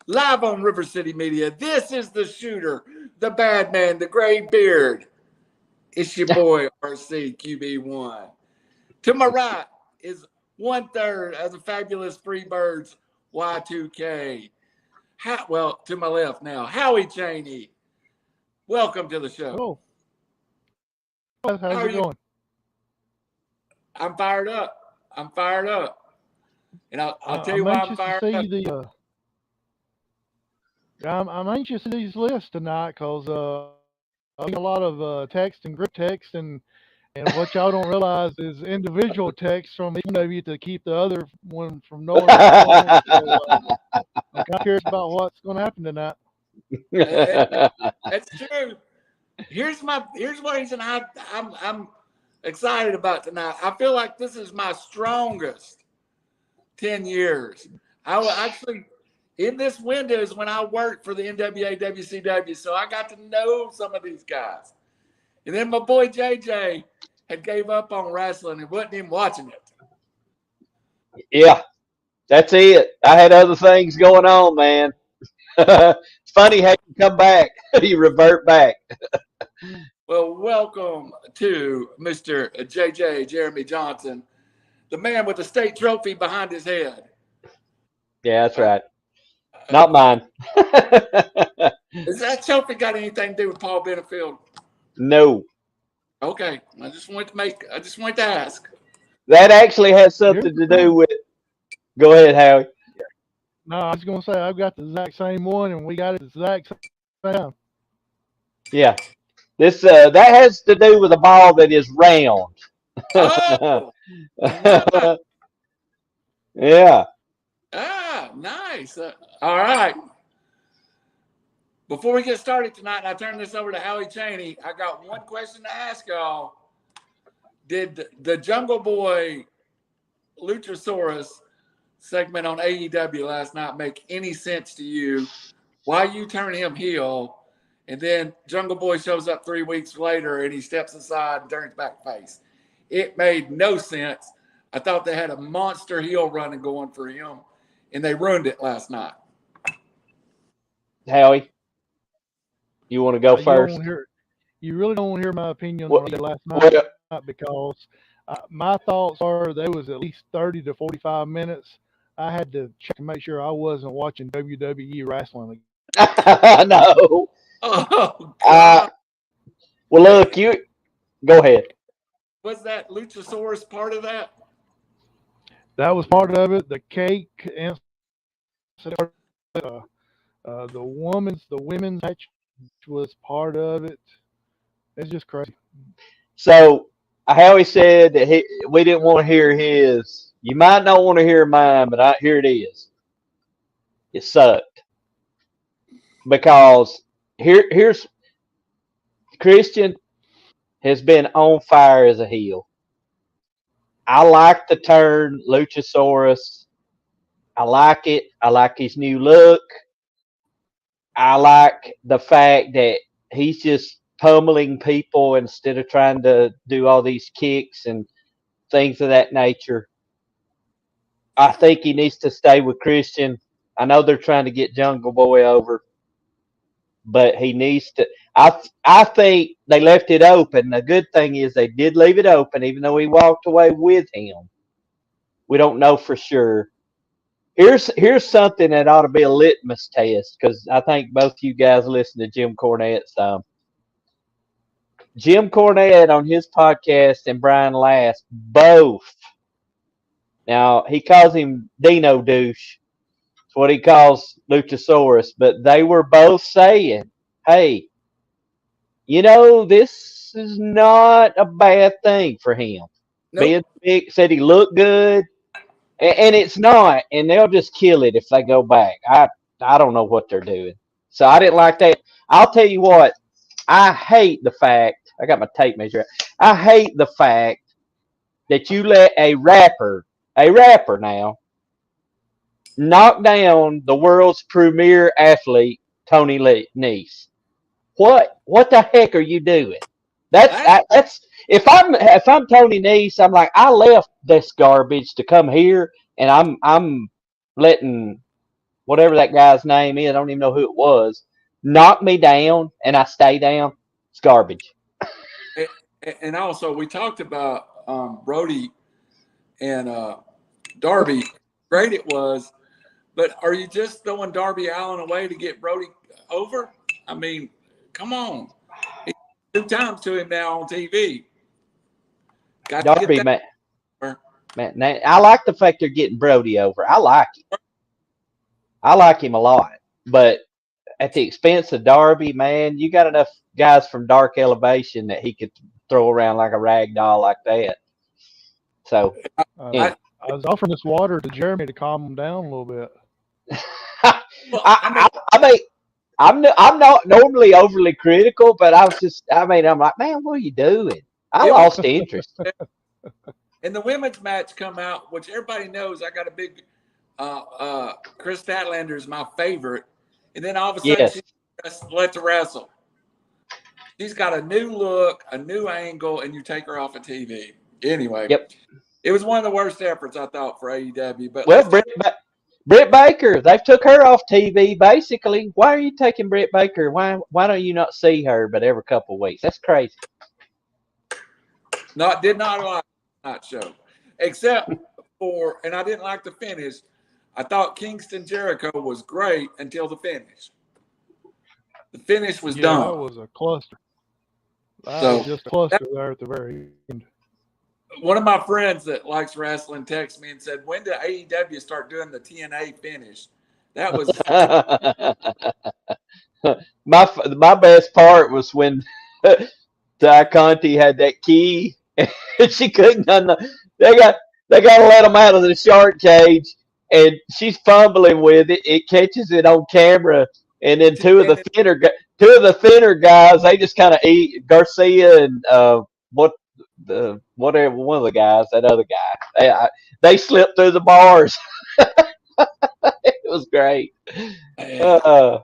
Live on River City-Media. This is the shooter, the bad man, the gray beard. It's your boy, RC QB1. To my right is 1/3 of the fabulous Freebirds, Y2K. Well, to my left now, Howie Cheney. Welcome to the show. Oh, how's How are it you? going? I'm fired up. And I'll tell you I'm why I'm anxious to fired see up. the. I'm anxious to see these lists tonight because I get a lot of text and group text and what y'all don't realize is individual text from each one of you to keep the other one from knowing what's going on. So I'm kind of curious about what's going to happen tonight. That's true. Here's what reason I'm excited about tonight. I feel like this is my strongest 10 years. I will actually in this window is when I worked for the NWA WCW, so I got to know some of these guys. And then my boy JJ had gave up on wrestling and wasn't even watching it. Yeah, that's it. I had other things going on, man. It's funny how you come back, you revert back. Well, welcome to Mr. JJ Jeremy Johnson, the man with the state trophy behind his head. Yeah, that's right. Not mine. Has that trophy got anything to do with Paul Benefield? No, Okay, I just wanted to ask. that actually has something to do with. Go ahead, Howie. No, I was going to say I've got the exact same one and we got it the exact same time. Yeah, this that has to do with a ball that is round. Oh, nice. Yeah. Nice. All right. Before we get started tonight, and I turn this over to Howie Cheney, I got one question to ask y'all. Did the Jungle Boy Luchasaurus segment on AEW last night make any sense to you? Why you turn him heel, and then Jungle Boy shows up 3 weeks later and he steps aside and turns back face? It made no sense. I thought they had a monster heel running going for him, and they ruined it last night. Howie, you want to go You don't first? want to hear. You really don't want to hear my opinion What? on it last What? night because my thoughts are there was at least 30 to 45 minutes. I had to check to make sure I wasn't watching WWE wrestling. No. Oh, Uh, God. well, look, you go ahead. Was that Luchasaurus part of that? That was part of it. The cake and the women's match was part of it. It's just crazy. So Howie said that we didn't want to hear his. You might not want to hear mine, but here it is. It sucked because here's Christian has been on fire as a heel. I like the turn Luchasaurus. I like it. I like his new look. I like the fact that he's just pummeling people instead of trying to do all these kicks and things of that nature. I think he needs to stay with Christian. I know they're trying to get Jungle Boy over, but he needs to. I think they left it open. The good thing is they did leave it open, even though he walked away with him. We don't know for sure. Here's something that ought to be a litmus test because I think both you guys listen to Jim Cornette some. Jim Cornette on his podcast and Brian Last both. Now he calls him Dino Douche. It's what he calls Luchasaurus, but they were both saying, "Hey, this is not a bad thing for him. Nope. Being big, said he looked good, and it's not, and they'll just kill it if they go back. I don't know what they're doing, so I didn't like that. I'll tell you what, I hate the fact. I got my tape measure. I hate the fact that you let a rapper now, knock down the world's premier athlete, Tony Nese. What the heck are you doing? That's if I'm Tony Nese, I'm like, I left this garbage to come here, and I'm letting whatever that guy's name is, I don't even know who it was, knock me down and I stay down, it's garbage. And also, we talked about Brody and Darby. Great it was, but are you just throwing Darby Allin away to get Brody over? I mean, come on. He's 2 times to him now on TV. Got to Darby, get that. man, I like the fact they're getting Brody over. I like him. I like him a lot. But at the expense of Darby, man, you got enough guys from Dark Elevation that he could throw around like a rag doll like that. So, yeah. I was offering this water to Jeremy to calm him down a little bit. Well, I mean, I'm not normally overly critical, but I'm like, man, what are you doing? I lost interest. and the women's match come out, which everybody knows I got a big Chris Statlander is my favorite. And then all of a sudden Yes. she lets her wrestle. She's got a new look, a new angle, and you take her off of TV. Anyway, Yep. It was one of the worst efforts I thought for AEW. But Well, Britt Baker, they've took her off TV basically. Why are you taking Britt Baker? Why don't you not see her but every couple of weeks? That's crazy. did not like that show, except for, and I didn't like the finish. I thought Kingston Jericho was great until the finish. The finish was dumb. That was a cluster. That So, was just a cluster there at the very end. One of my friends that likes wrestling texted me and said, "When did AEW start doing the TNA finish?" That was my best part was when Ty Conti had that key and she couldn't. They got to let them out of the shark cage, and she's fumbling with it. It catches it on camera, and then two of the thinner guys, they just kind of eat Garcia and whatever one of the guys, that other guy, they slipped through the bars. It was great. It was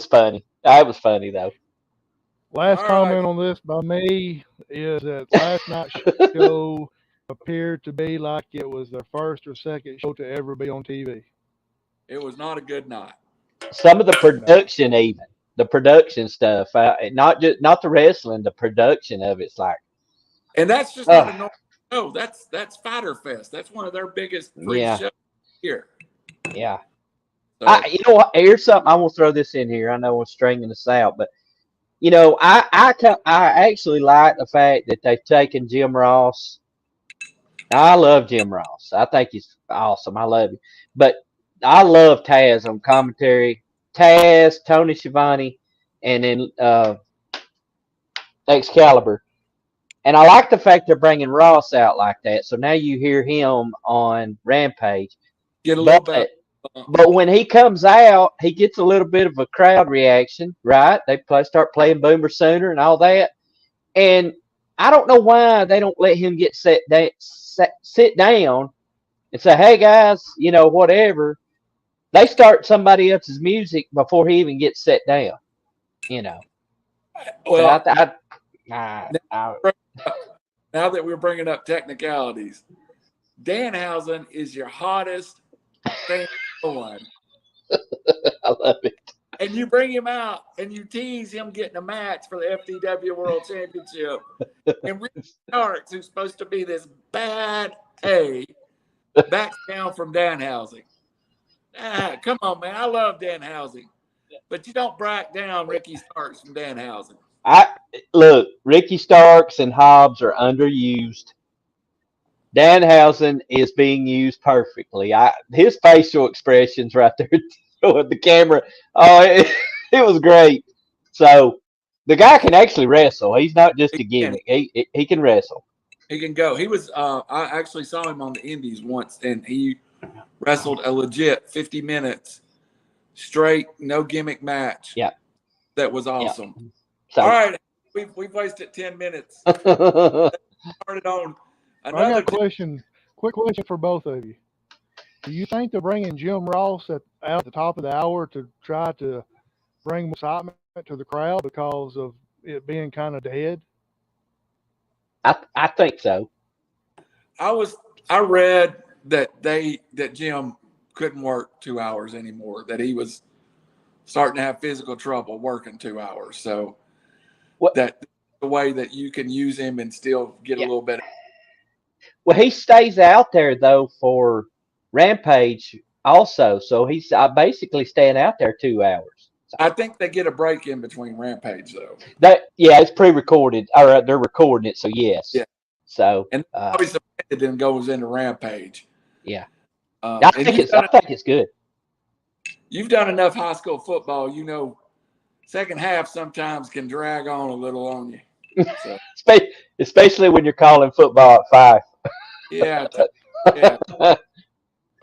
funny. It was funny though. Last comment on this by me is that last night's show appeared to be like it was the first or second show to ever be on TV. It was not a good night. Some of the production, even the production stuff, not the wrestling, the production of it's like. And that's just not a normal show. That's Fighter Fest. That's one of their biggest shows here. Yeah. So, You know what? Here's something I want to throw this in here. I know I'm stringing this out, but you know, I actually like the fact that they've taken Jim Ross. I love Jim Ross. I think he's awesome. I love him, but I love Taz on commentary. Taz, Tony Schiavone, and then Excalibur. And I like the fact they're bringing Ross out like that. So now you hear him on Rampage. get a little bit. But when he comes out, he gets a little bit of a crowd reaction, right? They start playing Boomer Sooner and all that. And I don't know why they don't let him get sit down and say, hey, guys, you know, whatever. They start somebody else's music before he even gets set down, you know. Well, now that we're bringing up technicalities, Danhausen is your hottest thing going. I love it. And you bring him out and you tease him getting a match for the FTW World Championship. And Ricky Starks, who's supposed to be this bad A, backs down from Danhausen. Come on, man. I love Danhausen. But you don't back down Ricky Starks from Danhausen. Look, Ricky Starks and Hobbs are underused. Danhausen is being used perfectly. His facial expressions right there with the camera. Oh, it was great. So the guy can actually wrestle. He's not just a gimmick. He can wrestle. He can go. He was. I actually saw him on the Indies once, and he wrestled a legit 50 minutes straight, no gimmick match. Yeah, that was awesome. Yeah. So, all right, we've wasted 10 minutes. Started on another. I got a question. Quick question for both of you. Do you think they're bringing Jim Ross out at the top of the hour to try to bring excitement to the crowd because of it being kind of dead? I think so. I read that Jim couldn't work 2 hours anymore, that he was starting to have physical trouble working 2 hours. So What? that the way that you can use him and still get a Yeah. little bit. Well, he stays out there though for Rampage also, so he's basically staying out there 2 hours. I think they get a break in between Rampage though. It's pre-recorded, or they're recording it, so yes. Yeah. So And obviously it then goes into Rampage. yeah, And I think it's good. You've done enough high school football, you know. Second half sometimes can drag on a little on you. So, especially when you're calling football at 5. yeah.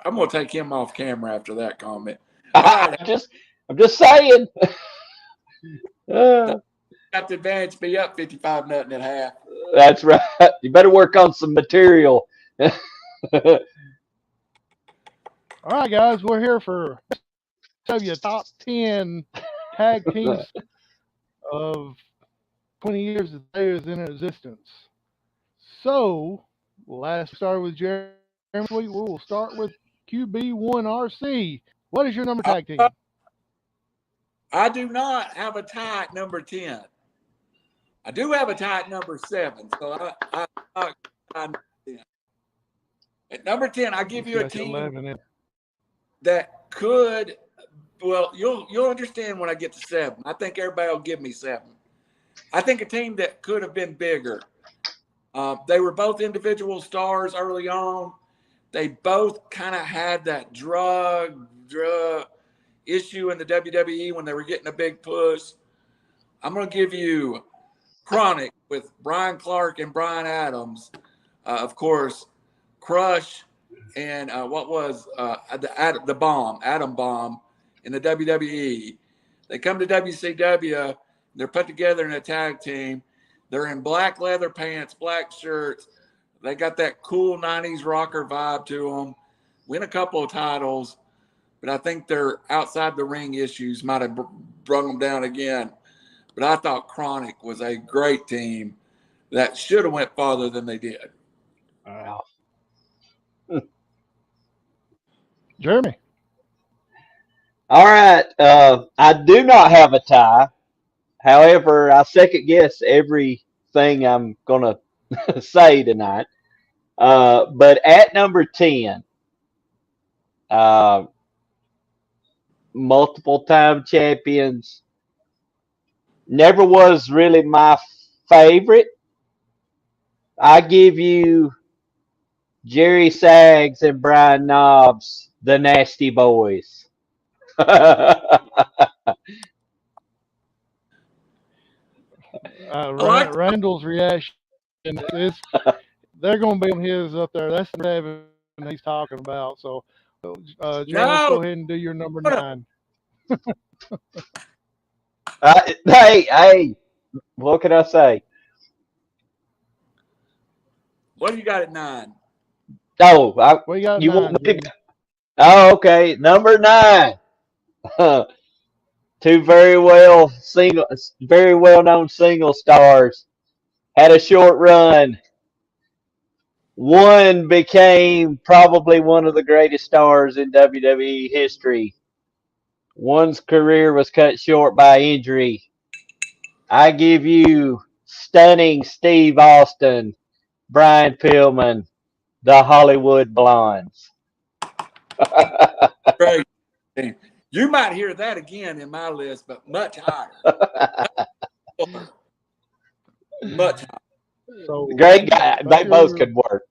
I'm gonna take him off camera after that comment. All right. I'm just saying. Got the advantage, be up 55-0 at half. That's right. You better work on some material. All right, guys, we're here for WCW top 10 tag teams of 20 years that they was in existence. So, last started with Jeremy. We will start with QB1 RC. What is your number tag team? I do not have a tie at number 10. I do have a tie at number 7. So I at number 10, I give you a team that could. Well, you'll understand when I get to 7. I think everybody will give me 7. I think a team that could have been bigger. They were both individual stars early on. They both kind of had that drug issue in the WWE when they were getting a big push. I'm going to give you Chronic with Brian Clark and Brian Adams. Of course, Crush and what was the Bomb, Adam Bomb in the WWE. They come to WCW. They're put together in a tag team. They're in black leather pants, black shirts. They got that cool 90s rocker vibe to them. Win a couple of titles, but I think their outside the ring issues might have brung them down again. But I thought Chronic was a great team that should have went farther than they did. Wow. Jeremy. All right. I do not have a tie. However, I second guess everything I'm going to say tonight. But at number 10, multiple time champions, never was really my favorite. I give you Jerry Sags and Brian Knobbs, the Nasty Boys. Randall's reaction is they're going to be on his up there. That's the 7 he's talking about. So, Jeremy, let's go ahead and do your number 9. Hey, what can I say? What do you got at 9? Oh, What you got? you 9, want me to? Oh, okay. Number 9. Two very well known single stars had a short run. One became probably one of the greatest stars in WWE history. One's career was cut short by injury. I give you stunning Steve Austin, Brian Pillman, the Hollywood Blondes. Great team. You might hear that again in my list, but much higher. Much higher. So, Great guy. They both could work.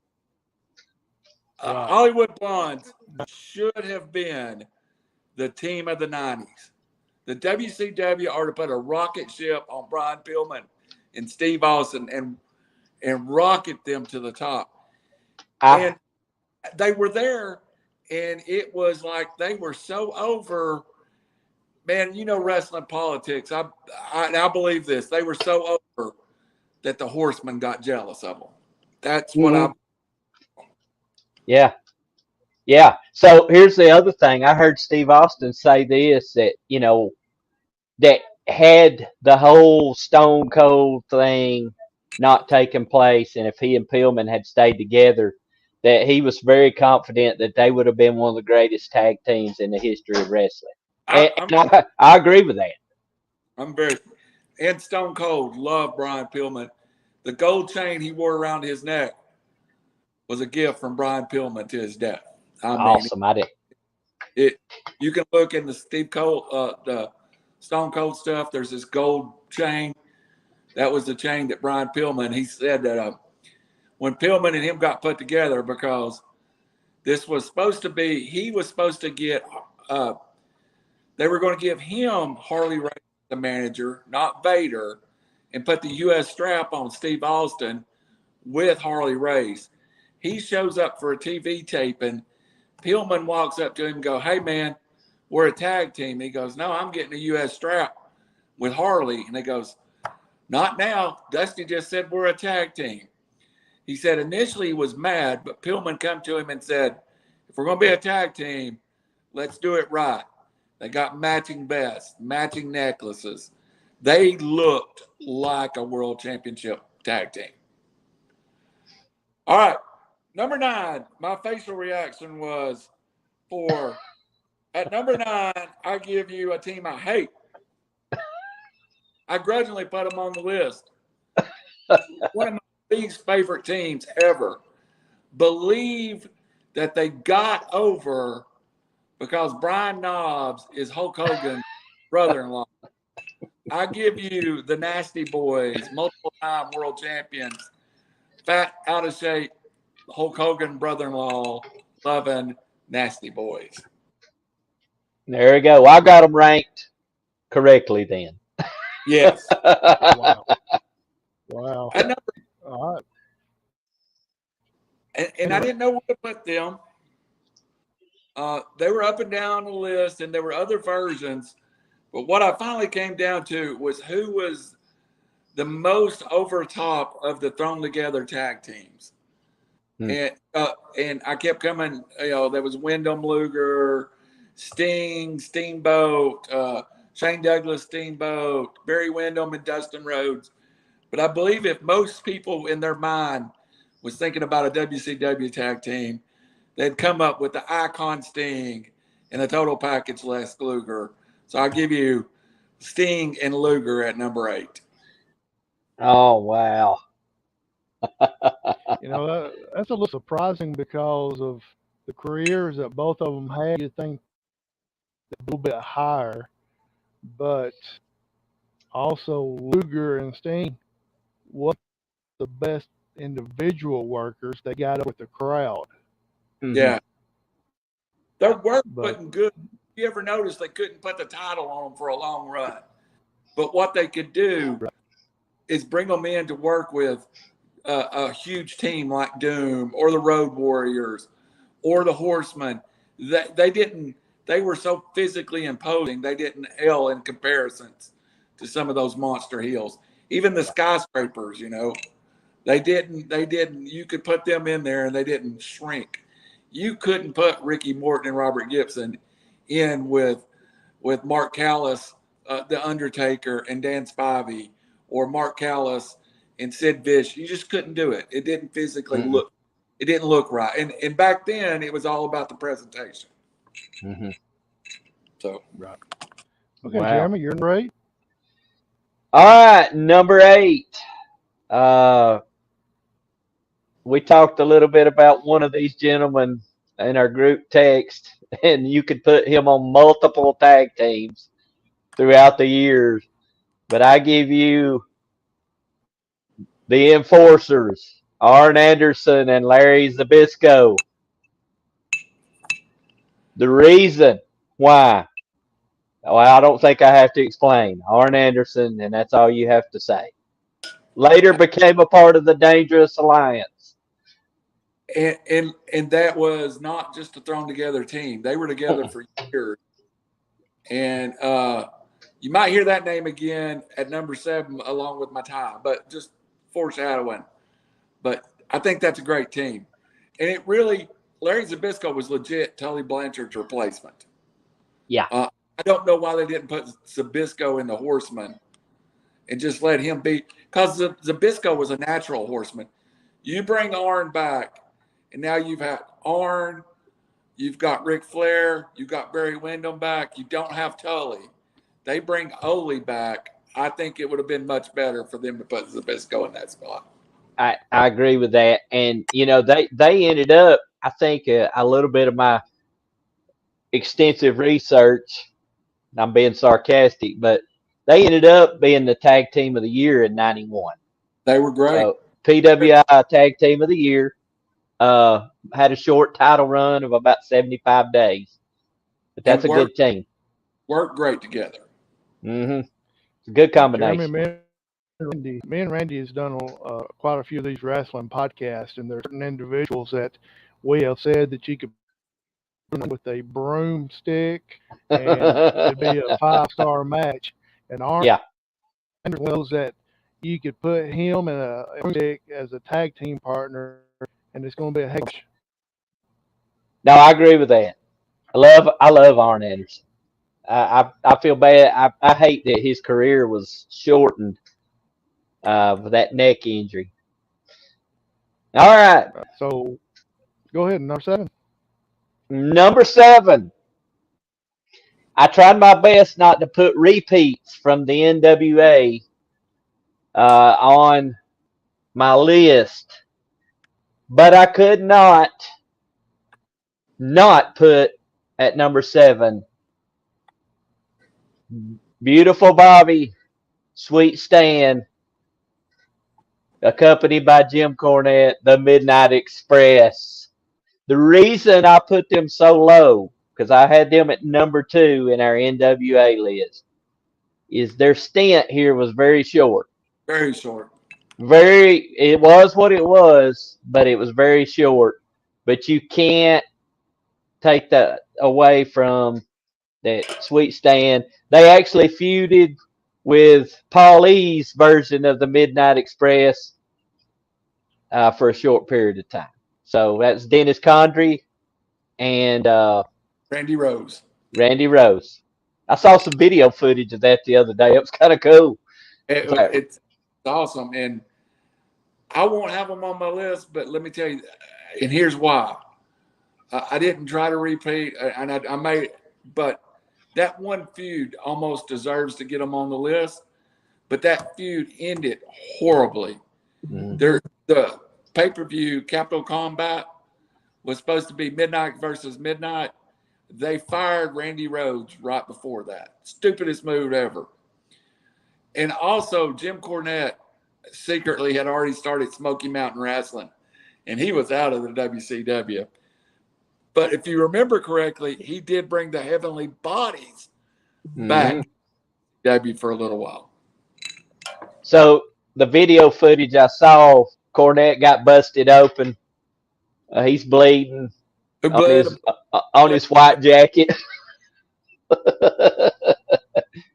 Hollywood Blondes should have been the team of the 90s. The WCW ought to put a rocket ship on Brian Pillman and Steve Austin and rocket them to the top. And they were there, and it was like they were so over. Man, you know wrestling politics. I believe this. They were so over that the Horsemen got jealous of them. That's what I. Yeah. So here's the other thing. I heard Steve Austin say this, that, that had the whole Stone Cold thing not taken place, and if he and Pillman had stayed together, that he was very confident that they would have been one of the greatest tag teams in the history of wrestling. And I agree with that. I'm very – and Stone Cold loved Brian Pillman. The gold chain he wore around his neck was a gift from Brian Pillman to his death. Awesome. I did. You can look in the the Stone Cold stuff. There's this gold chain. That was the chain that Brian Pillman, he said that when Pillman and him got put together, because this was supposed to be, he was supposed to get, they were going to give him Harley Race, the manager, not Vader, and put the U.S. strap on Steve Austin with Harley Race. He shows up for a TV taping. Pillman walks up to him and goes, "Hey, man, we're a tag team." He goes, "No, I'm getting a U.S. strap with Harley." And he goes, "Not now. Dusty just said we're a tag team." He said initially he was mad, but Pillman come to him and said, "If we're going to be a tag team, let's do it right." They got matching vests, matching necklaces. They looked like a world championship tag team. All right. Number 9, my facial reaction was at number 9, I give you a team I hate. I grudgingly put them on the list. One of my least favorite teams ever. Believe that they got over because Brian Knobbs is Hulk Hogan's brother-in-law. I give you the Nasty Boys, multiple-time world champions, fat, out of shape, Hulk Hogan brother-in-law, loving Nasty Boys. There we go. I got them ranked correctly then. Yes. Wow. Wow. All right. And I didn't know where to put them. They were up and down the list, and there were other versions. But what I finally came down to was who was the most over top of the thrown together tag teams. And I kept coming, there was Wyndham Luger, Sting, Steamboat, Shane Douglas, Steamboat, Barry Windham, and Dustin Rhodes. But I believe if most people in their mind was thinking about a WCW tag team, they'd come up with the Icon Sting and a total package Les Luger. So I'll give you Sting and Luger at number 8. Oh, wow. That's a little surprising because of the careers that both of them had. You'd think a little bit higher, but also Luger and Sting was the best individual workers. They got up with the crowd. Mm-hmm. Yeah. Their work wasn't good. You ever notice they couldn't put the title on them for a long run? But what they could do is bring them in to work with a huge team like Doom or the Road Warriors or the Horsemen. They were so physically imposing, they didn't L in comparisons to some of those monster heels. Even the Skyscrapers, they didn't, you could put them in there and they didn't shrink. You couldn't put Ricky Morton and Robert Gibson in with Mark Callis, The Undertaker, and Dan Spivey, or Mark Callis and Sid Vicious. You just couldn't do it. It didn't physically look. It didn't look right. And back then, it was all about the presentation. Mm-hmm. So right. Okay, wow. Jeremy, you're number 8. All right, number 8. We talked a little bit about one of these gentlemen in our group text, and you could put him on multiple tag teams throughout the years. But I give you the Enforcers, Arn Anderson and Larry Zbyszko. The reason why, well, I don't think I have to explain. Arn Anderson, and that's all you have to say. Later became a part of the Dangerous Alliance. And that was not just a thrown together team. They were together for years. And you might hear that name again at number 7 along with my tie, but just foreshadowing. But I think that's a great team. And it really, Larry Zbyszko was legit Tully Blanchard's replacement. Yeah. I don't know why they didn't put Zbyszko in the Horseman and just let him be, because Zbyszko was a natural horseman. You bring Arn back and now you've had Arn, you've got Ric Flair, you've got Barry Windham back. You don't have Tully. They bring Ole back. I think it would have been much better for them to put Zbyszko in that spot. I agree with that. And, you know, they ended up, I think, a little bit of my extensive research, and I'm being sarcastic, but they ended up being the tag team of the year in 91. They were great. So, PWI tag team of the year. Had a short title run of about 75 days. But that's a good team. Worked great together. Mm-hmm. It's a good combination. Jeremy, me and Randy has done quite a few of these wrestling podcasts, and there are certain individuals that we have said that you could put with a broomstick and it'd be a 5-star match. And Arn knows that you could put him and a broomstick as a tag team partner, and it's going to be a heck of a match. No, I agree with that. I love Arn Anderson. I feel bad. I hate that his career was shortened with that neck injury. All right. So go ahead, number 7. Number 7. I tried my best not to put repeats from the NWA on my list, but I could not put at number 7 Beautiful Bobby, Sweet Stan, accompanied by Jim Cornette, the Midnight Express. The reason I put them so low, because I had them at number 2 in our NWA list, is their stint here was very short. Very short. It was what it was, but it was very short. But you can't take that away from that Sweet Stan. They actually feuded with Paulie's version of the Midnight Express for a short period of time. So that's Dennis Condrey and Randy Rose. I saw some video footage of that the other day. It was kind of cool. It's awesome. And I won't have them on my list, but let me tell you, and here's why. I didn't try to repeat, and I made, but that one feud almost deserves to get them on the list. But that feud ended horribly. The pay-per-view Capital Combat was supposed to be Midnight versus Midnight. They fired Randy Rhodes right before that. Stupidest move ever. And also, Jim Cornette secretly had already started Smoky Mountain Wrestling, and he was out of the WCW. But if you remember correctly, he did bring the Heavenly Bodies back W for a little while. So the video footage I saw, Cornette got busted open. He's bleeding on his white jacket.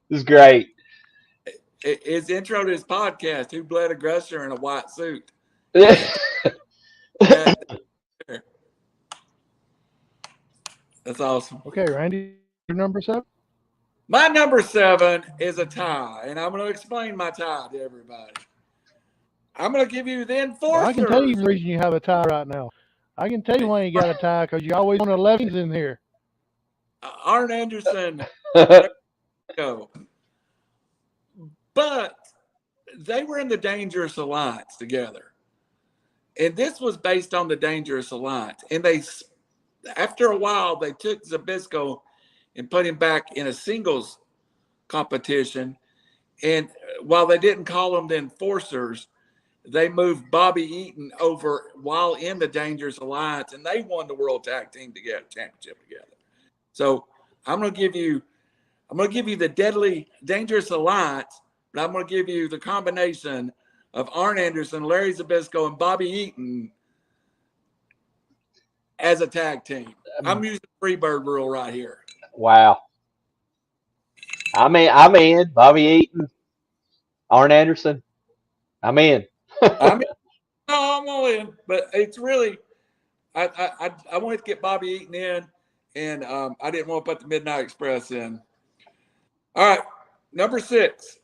It's great. His intro to his podcast, Who Bled a Gusher in a White Suit. That's awesome. Okay, Randy, your number 7? My number 7 is a tie, and I'm going to explain my tie to everybody. I'm going to give you the enforcers. Well, I can tell you the reason you have a tie right now. I can tell you why you got a tie, because you always want 11s in here. Arn Anderson. But they were in the Dangerous Alliance together. And this was based on the Dangerous Alliance. And after a while, they took Zbyszko and put him back in a singles competition. And while they didn't call them the Enforcers, they moved Bobby Eaton over while in the Dangerous Alliance, and they won the World Tag Team Championship together. So I'm going to give you the Deadly Dangerous Alliance, but I'm going to give you the combination of Arn Anderson, Larry Zbyszko, and Bobby Eaton as a tag team. I'm using the Freebird rule right here. Wow. I'm in. Bobby Eaton, Arn Anderson. I'm in. I'm all in, but it's really I wanted to get Bobby Eaton in, and I didn't want to put the Midnight Express in. All right, number 6.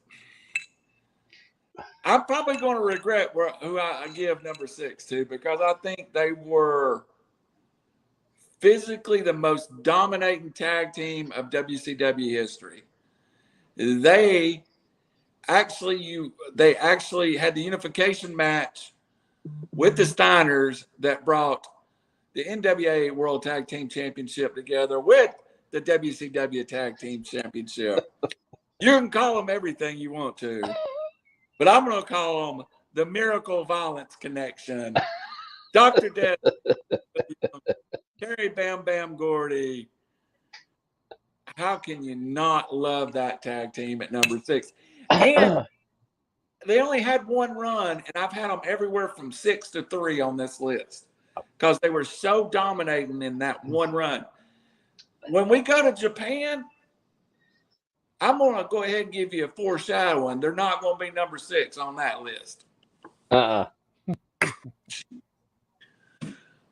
I'm probably going to regret who I give number 6 to, because I think they were physically the most dominating tag team of WCW history. They actually had the unification match with the Steiners that brought the NWA World Tag Team Championship together with the WCW Tag Team Championship. You can call them everything you want to, but I'm going to call them the Miracle Violence Connection. Dr. Death, Terry Bam Bam Gordy. How can you not love that tag team at number 6? And they only had one run, and I've had them everywhere from 6 to 3 on this list because they were so dominating in that one run. When we go to Japan, I'm going to go ahead and give you a foreshadowing. They're not going to be number 6 on that list. All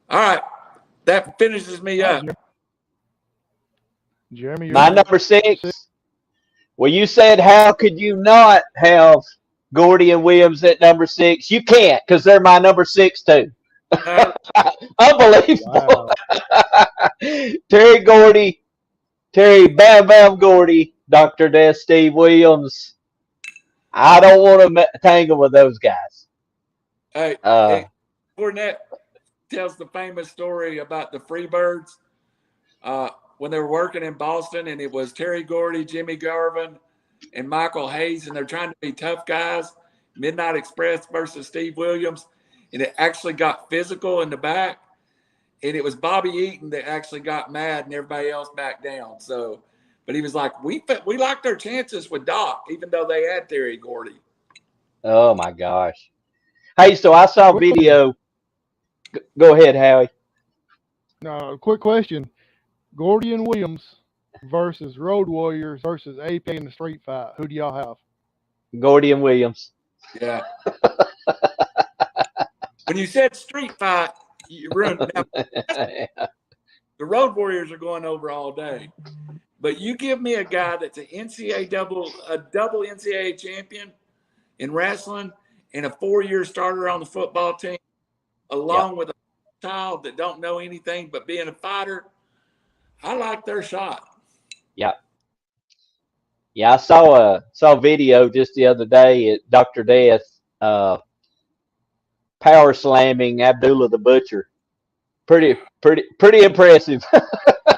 right. That finishes me up. Jeremy, My number 6. Well, you said, how could you not have Gordy and Williams at number 6? You can't, because they're my number 6 too. Unbelievable. Wow. Terry Bam Bam Gordy, Dr. Death Steve Williams. I don't want to tangle with those guys. Hey, Cornette tells the famous story about the Freebirds when they were working in Boston, and it was Terry Gordy, Jimmy Garvin, and Michael Hayes, and they're trying to be tough guys. Midnight Express versus Steve Williams, and it actually got physical in the back, and it was Bobby Eaton that actually got mad, and everybody else backed down. So, but he was like, we liked our chances with Doc, even though they had Terry Gordy. Oh my gosh! Hey, so I saw a video. Go ahead, Howie. No, quick question: Gordy and Williams versus Road Warriors versus AP in the street fight. Who do y'all have? Gordy and Williams. Yeah. When you said street fight, you ruined it. Now, the Road Warriors are going over all day. But you give me a guy that's a double NCAA champion in wrestling and a 4-year starter on the football team, along with a child that don't know anything but being a fighter. I like their shot. Yeah. Yeah, I saw a video just the other day at Dr. Death power slamming Abdullah the Butcher. Pretty impressive.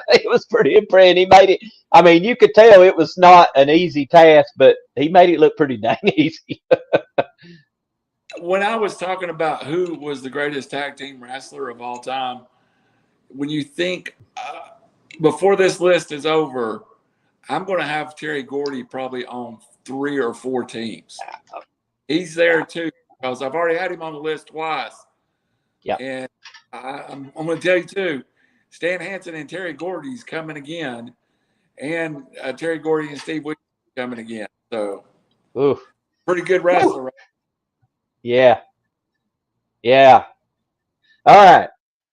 It was pretty impressive. He made it. I mean, you could tell it was not an easy task, but he made it look pretty dang easy. When I was talking about who was the greatest tag team wrestler of all time, when you think before this list is over, I'm going to have Terry Gordy probably on 3 or 4 teams. He's there too, because I've already had him on the list twice. Yeah. And I'm going to tell you too, Stan Hansen and Terry Gordy's coming again, and Terry Gordy and Steve Williams coming again. So, pretty good wrestler. Right? Yeah. Yeah. All right.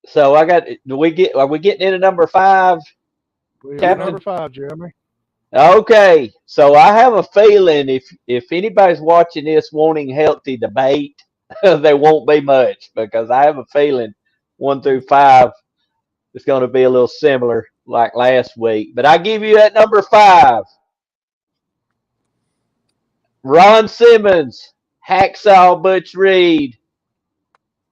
So are we getting into number 5? Captain? Number 5, Jeremy. Okay. So I have a feeling if anybody's watching this wanting healthy debate, there won't be much, because I have a feeling 1 through 5 is going to be a little similar like last week. But I give you at number 5, Ron Simmons, Hacksaw Butch Reed,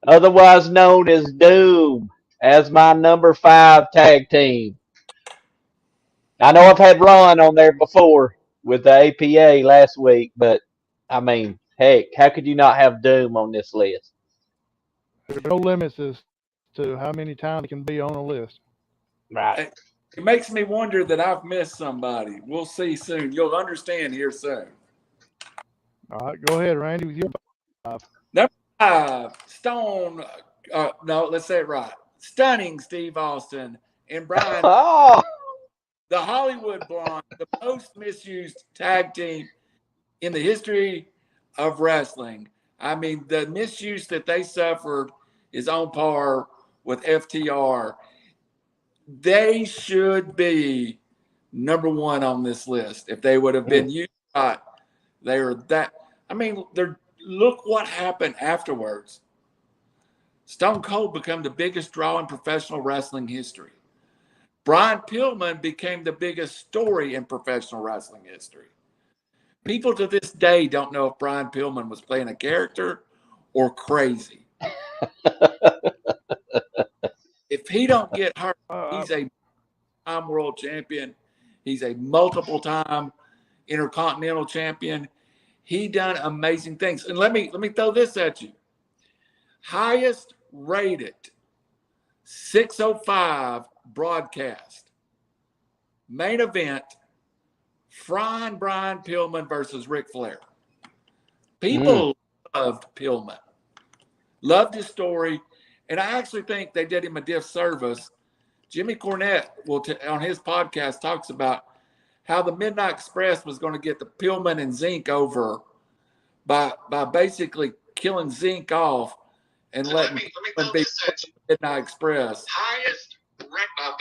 otherwise known as Doom, as my number 5 tag team. I know I've had Ron on there before with the APA last week, but I mean, heck, how could you not have Doom on this list? There's no limits as to how many times it can be on a list. Right. It makes me wonder that I've missed somebody. We'll see soon. You'll understand here soon. All right, go ahead, Randy, with your 5. Number 5, Stone. No, let's say it right. Stunning Steve Austin and Brian. The Hollywood Blonde, the most misused tag team in the history of wrestling. I mean, the misuse that they suffered is on par with FTR. They should be number 1 on this list if they would have been used right. They were that. I mean, look what happened afterwards. Stone Cold became the biggest draw in professional wrestling history. Brian Pillman became the biggest story in professional wrestling history. People to this day don't know if Brian Pillman was playing a character or crazy. If he don't get hurt, he's a time world champion. He's a multiple time intercontinental champion. He done amazing things. And let me throw this at you. Highest rated 605 broadcast. Main event, Brian Pillman versus Ric Flair. People loved Pillman. Loved his story. And I actually think they did him a disservice. Jimmy Cornette on his podcast talks about how the Midnight Express was going to get the Pillman and Zink over by basically killing Zink off and letting Pillman be Midnight Express. Highest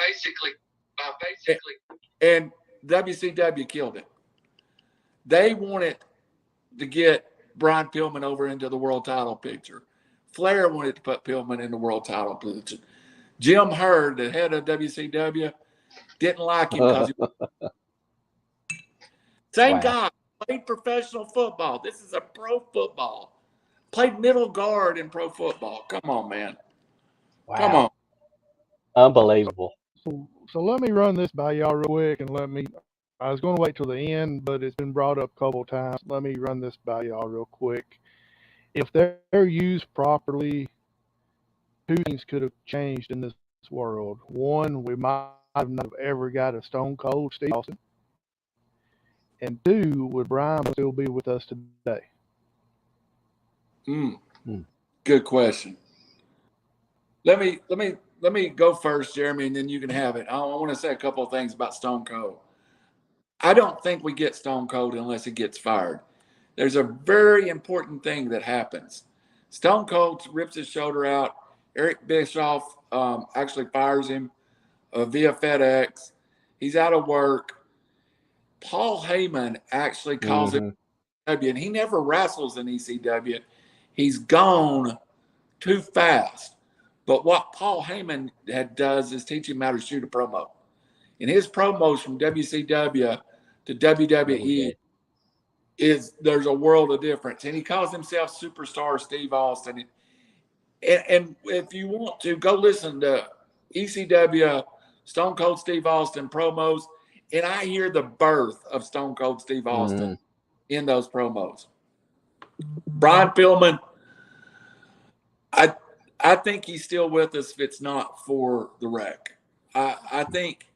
basically. And WCW killed it. They wanted to get Brian Pillman over into the world title picture. Flair wanted to put Pillman in the world title position. Jim Herd, the head of WCW, didn't like him because same guy, played professional football. This is a pro football. Played middle guard in pro football. Come on, man. Wow. Come on. Unbelievable. So let me run this by y'all real quick, and I was going to wait till the end, but it's been brought up a couple of times. Let me run this by y'all real quick. If they're used properly, two things could have changed in this world. One, we might have not ever got a Stone Cold Steve Austin. And two, would Brian still be with us today? Good question. Let me go first, Jeremy, and then you can have it. I want to say a couple of things about Stone Cold. I don't think we get Stone Cold unless he gets fired. There's a very important thing that happens. Stone Cold rips his shoulder out. Eric Bischoff actually fires him via FedEx. He's out of work. Paul Heyman actually calls him ECW, and he never wrestles in ECW. He's gone too fast. But what Paul Heyman does is teach him how to shoot a promo. And his promos from WCW to WWE there's a world of difference. And he calls himself Superstar Steve Austin. And if you want to, go listen to ECW Stone Cold Steve Austin promos, and I hear the birth of Stone Cold Steve Austin in those promos. Brian Pillman, I think he's still with us if it's not for the wreck. I think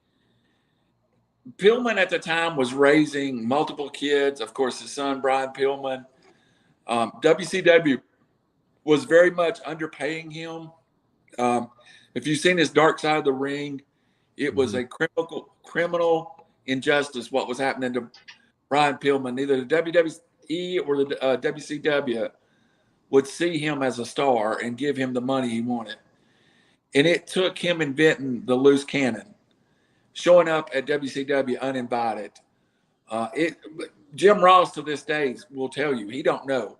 Pillman at the time was raising multiple kids. Of course, his son, Brian Pillman. WCW was very much underpaying him. If you've seen his Dark Side of the Ring, it was a criminal injustice what was happening to Brian Pillman. Neither the WWE or the WCW would see him as a star and give him the money he wanted. And it took him inventing the loose cannon, showing up at WCW uninvited. Jim Ross to this day will tell you, he don't know.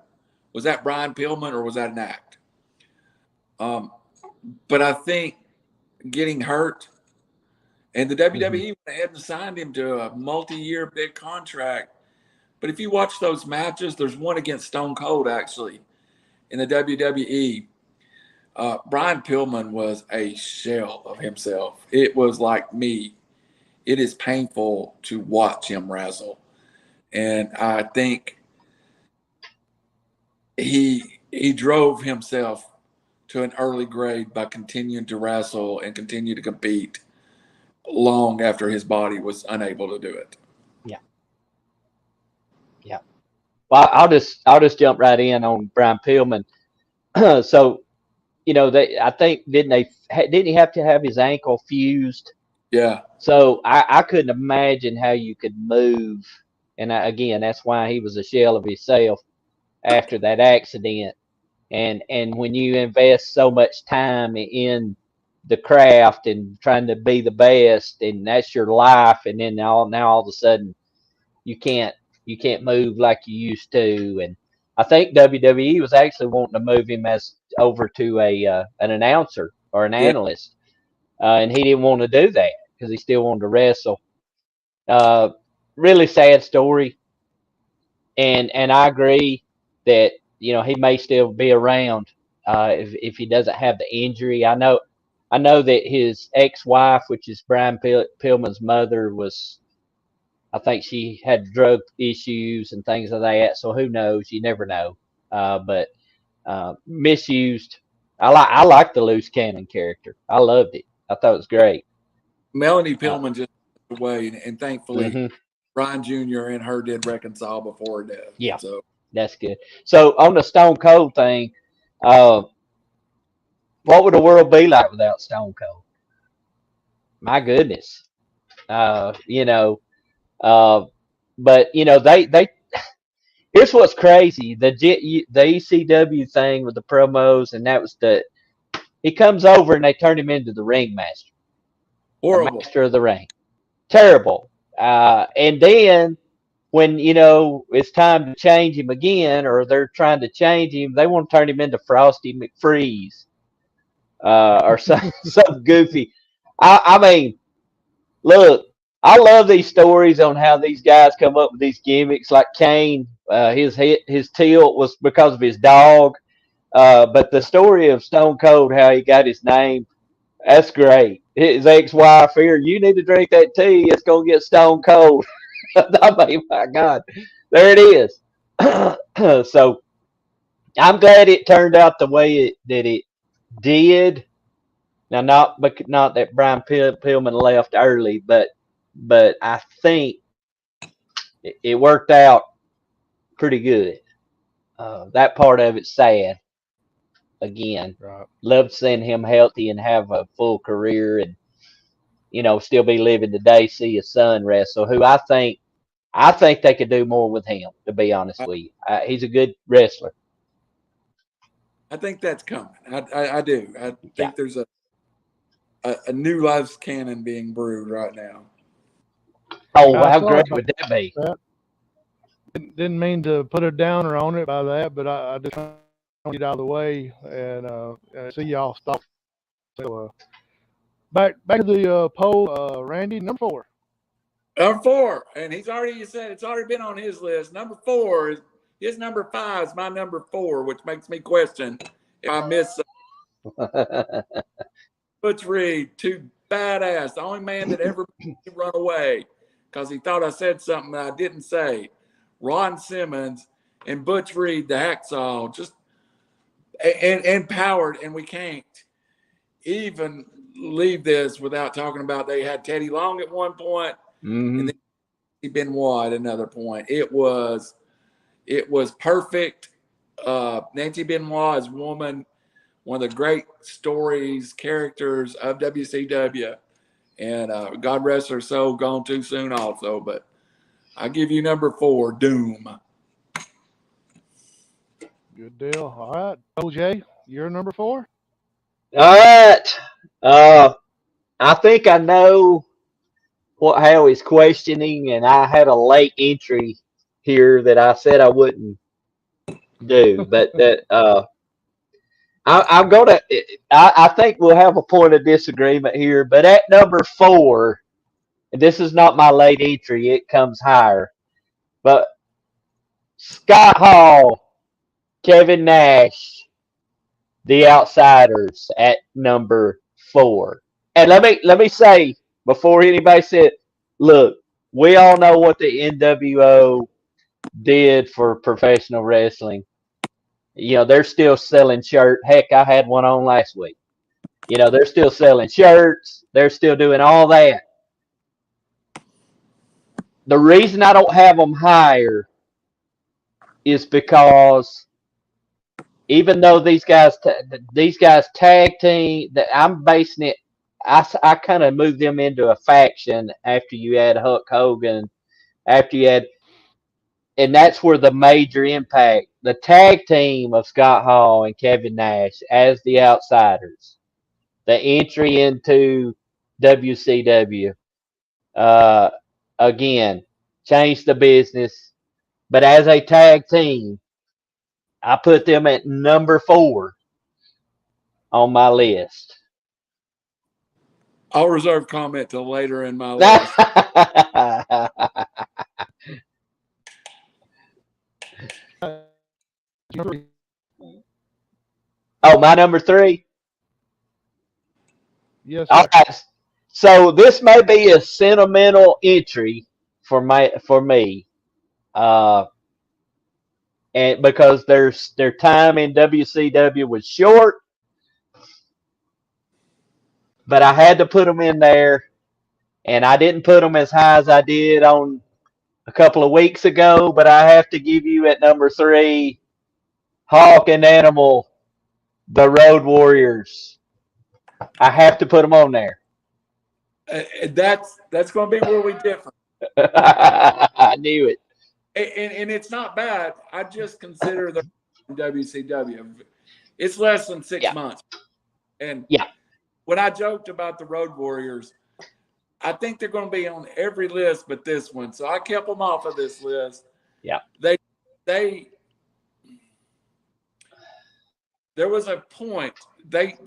Was that Brian Pillman or was that an act? But I think getting hurt, and the WWE went ahead and signed him to a multi-year big contract. But if you watch those matches, there's one against Stone Cold actually in the WWE. Brian Pillman was a shell of himself. It was like me. It is painful to watch him wrestle. And I think he drove himself to an early grave by continuing to wrestle and continue to compete long after his body was unable to do it. Yeah. Well, I'll just jump right in on Brian Pillman. So, I think didn't he have to have his ankle fused? Yeah. So I couldn't imagine how you could move. And again, that's why he was a shell of himself after that accident. And when you invest so much time in the craft and trying to be the best, and that's your life, and then now all of a sudden you can't move like you used to, I think WWE was actually wanting to move him as over to an announcer or an Yeah. analyst, and he didn't want to do that because he still wanted to wrestle. Really sad story, and I agree that he may still be around if he doesn't have the injury. I know that his ex-wife, which is Brian Pillman's mother, was, I think she had drug issues and things like that. So who knows? You never know. But misused. I like the loose cannon character. I loved it. I thought it was great. Melanie Pillman just passed away, and thankfully Mhm. Brian Jr. and her did reconcile before her death. Yeah. So That's good. So on the Stone Cold thing, what would the world be like without Stone Cold? My goodness. You know, but they here's what's crazy. The ECW thing with the promos, and that was he comes over and they turn him into the ringmaster, or horrible. master of the ring. Terrible. And then when it's time to change him again, or they're trying to change him, they want to turn him into Frosty McFreeze, or some goofy. I mean, look, I love these stories on how these guys come up with these gimmicks. Like Kane, his tilt was because of his dog. But the story of Stone Cold, how he got his name, that's great. His ex-wife here, you need to drink that tea. It's gonna get stone cold. I mean, my God, there it is. So I'm glad it turned out the way that it did. Now, not that Brian Pillman left early, but I think it worked out pretty good. That part of it's sad. Again, Right. love seeing him healthy and have a full career, and still be living today. See his son wrestle, who I think they could do more with him. To be honest with you, he's a good wrestler. I think that's coming. I do. I think Yeah. there's a new love's cannon being brewed right now. Oh, I how saw great about would that be? that. Didn't mean to put a downer on it by that, but I just want to get out of the way and see y'all stop. So back to the poll, Randy, number 4. Number 4, and he's already said it's already been on his list. Number 4 is his number 5 is my number 4, which makes me question if I miss Butch Reed, too badass. The only man that ever made me run away because he thought I said something that I didn't say. Ron Simmons and Butch Reed, the hacksaw, just and Powered, and we can't even leave this without talking about they had Teddy Long at one point, Mhm. and then Benoit at another point. It was perfect. Nancy Benoit is woman, one of the great stories, characters of WCW, and God rest her soul, gone too soon also. But I give you number 4, Doom. Good deal. All right, OJ, you're number 4. All right. I think I know what Howie's questioning, and I had a late entry here that I said I wouldn't do, but that I'm gonna. I think we'll have a point of disagreement here, but at number 4, and this is not my late entry; it comes higher. But Scott Hall, Kevin Nash, The Outsiders at number 4. And let me say before anybody said, look, we all know what the NWO did for professional wrestling. They're still selling shirts. Heck, I had one on last week. They're still selling shirts. They're still doing all that. The reason I don't have them higher is because even though these guys tag team, that I'm basing it, I kind of moved them into a faction after you add Hulk Hogan, after you add, and that's where the major impact, the tag team of Scott Hall and Kevin Nash as the Outsiders, the entry into WCW, uh, again, changed the business, but as a tag team, I put them at number 4 on my list. I'll reserve comment till later in my list. Oh, my number 3? Yes, All sir. right. So this may be a sentimental entry for me. And because their time in WCW was short, but I had to put them in there, and I didn't put them as high as I did on a couple of weeks ago. But I have to give you at number 3, Hawk and Animal, the Road Warriors. I have to put them on there. That's going to be where we differ. I knew it. And it's not bad. I just consider the WCW. It's less than 6 months. And when I joked about the Road Warriors, I think they're going to be on every list but this one. So I kept them off of this list. Yeah. There was a point they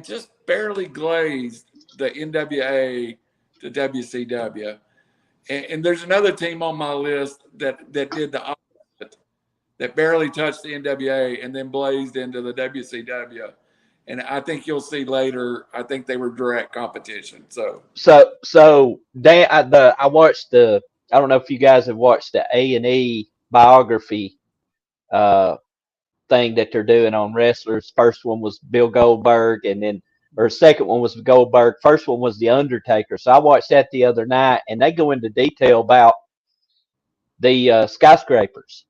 just barely glazed the NWA to WCW. And there's another team on my list that did the opposite, that barely touched the NWA and then blazed into the WCW. And I think you'll see later, I think they were direct competition. So Dan, I watched I don't know if you guys have watched the A&E biography thing that they're doing on wrestlers. First one was Bill Goldberg, second one was Goldberg. First one was The Undertaker. So I watched that the other night, and they go into detail about the skyscrapers.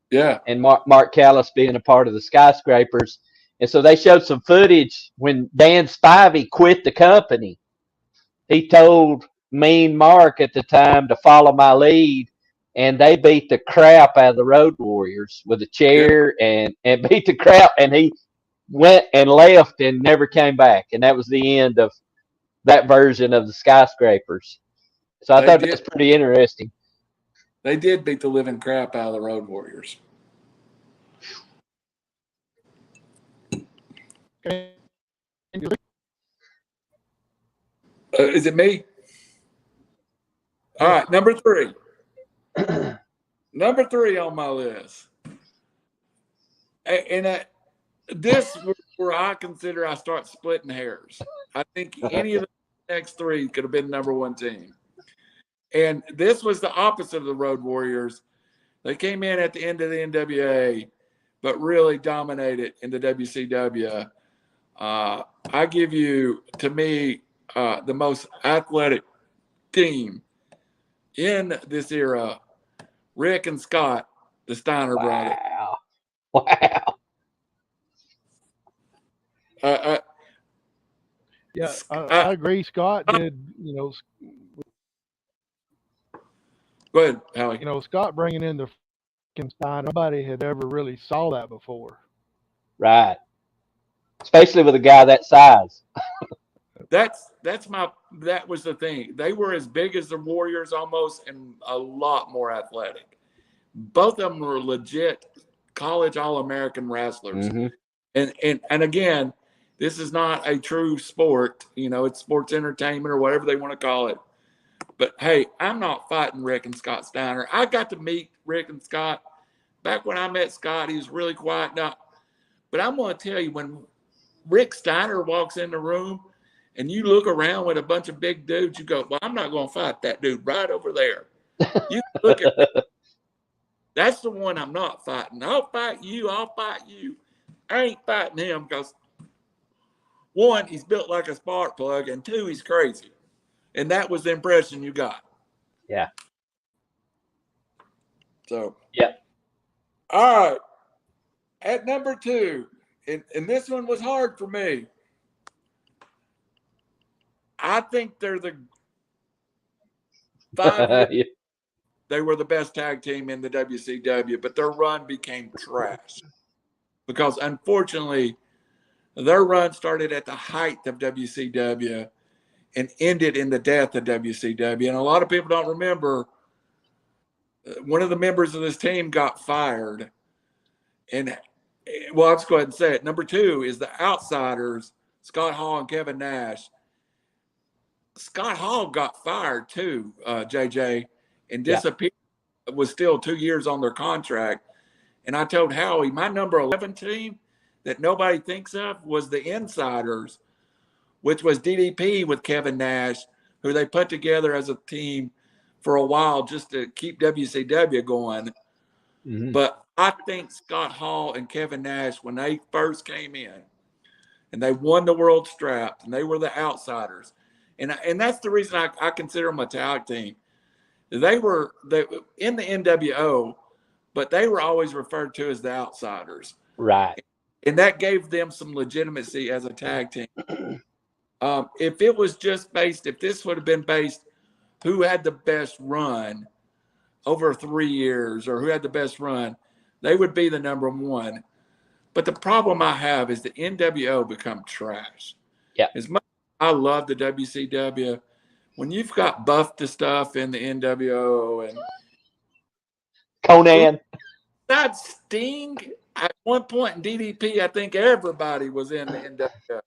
Yeah. And Mark Callis being a part of the skyscrapers. And so they showed some footage when Dan Spivey quit the company. He told Mean Mark at the time to follow my lead, and they beat the crap out of the Road Warriors with a chair and beat the crap. And he went and left and never came back. And that was the end of that version of the skyscrapers. So I thought that was pretty interesting. They did beat the living crap out of the Road Warriors. Is it me? All right, number 3. Number 3 on my list. And this is where I consider I start splitting hairs. I think any of the next 3 could have been number 1 team. And this was the opposite of the Road Warriors. They came in at the end of the NWA, but really dominated in the WCW. I give you, to me, the most athletic team in this era, Rick and Scott, the Steiner brothers. Wow. I agree. Scott did, Go ahead, Howie. Scott bringing in the Steiner, nobody had ever really saw that before. Right. Especially with a guy that size. That was the thing. They were as big as the Warriors almost, and a lot more athletic. Both of them were legit college All-American wrestlers. Mm-hmm. And again, this is not a true sport. It's sports entertainment or whatever they want to call it. But hey, I'm not fighting Rick and Scott Steiner. I got to meet Rick and Scott back when I met Scott. He was really quiet now. But I'm going to tell you, when Rick Steiner walks in the room and you look around with a bunch of big dudes, you go, well, I'm not going to fight that dude right over there. You look at me. That's the one I'm not fighting. I'll fight you. I ain't fighting him because, 1, he's built like a spark plug, and 2, he's crazy. And that was the impression you got. Yeah. So. Yeah. All right. At number 2, and this one was hard for me. I think they're the 5 years, they were the best tag team in the WCW, but their run became trash. Because unfortunately, their run started at the height of WCW and ended in the death of WCW. And a lot of people don't remember, one of the members of this team got fired. And well, I'll just go ahead and say it. Number 2 is the Outsiders, Scott Hall and Kevin Nash. Scott Hall got fired too, JJ, and disappeared. It was still 2 years on their contract. And I told Howie, my number 11 team that nobody thinks of was the Insiders, which was DDP with Kevin Nash, who they put together as a team for a while just to keep WCW going. Mm-hmm. But I think Scott Hall and Kevin Nash, when they first came in and they won the World Strap and they were the Outsiders, and that's the reason I consider them a tag team. They were in the NWO, but they were always referred to as the Outsiders. Right. And that gave them some legitimacy as a tag team. If it was just based, if this would have been based who had the best run over 3 years or who had the best run, they would be the number 1. But the problem I have is the NWO become trash. Yeah. As much as I love the WCW, when you've got Buff to stuff in the NWO and Conan. besides Sting, at one point in DDP, I think everybody was in the NWO.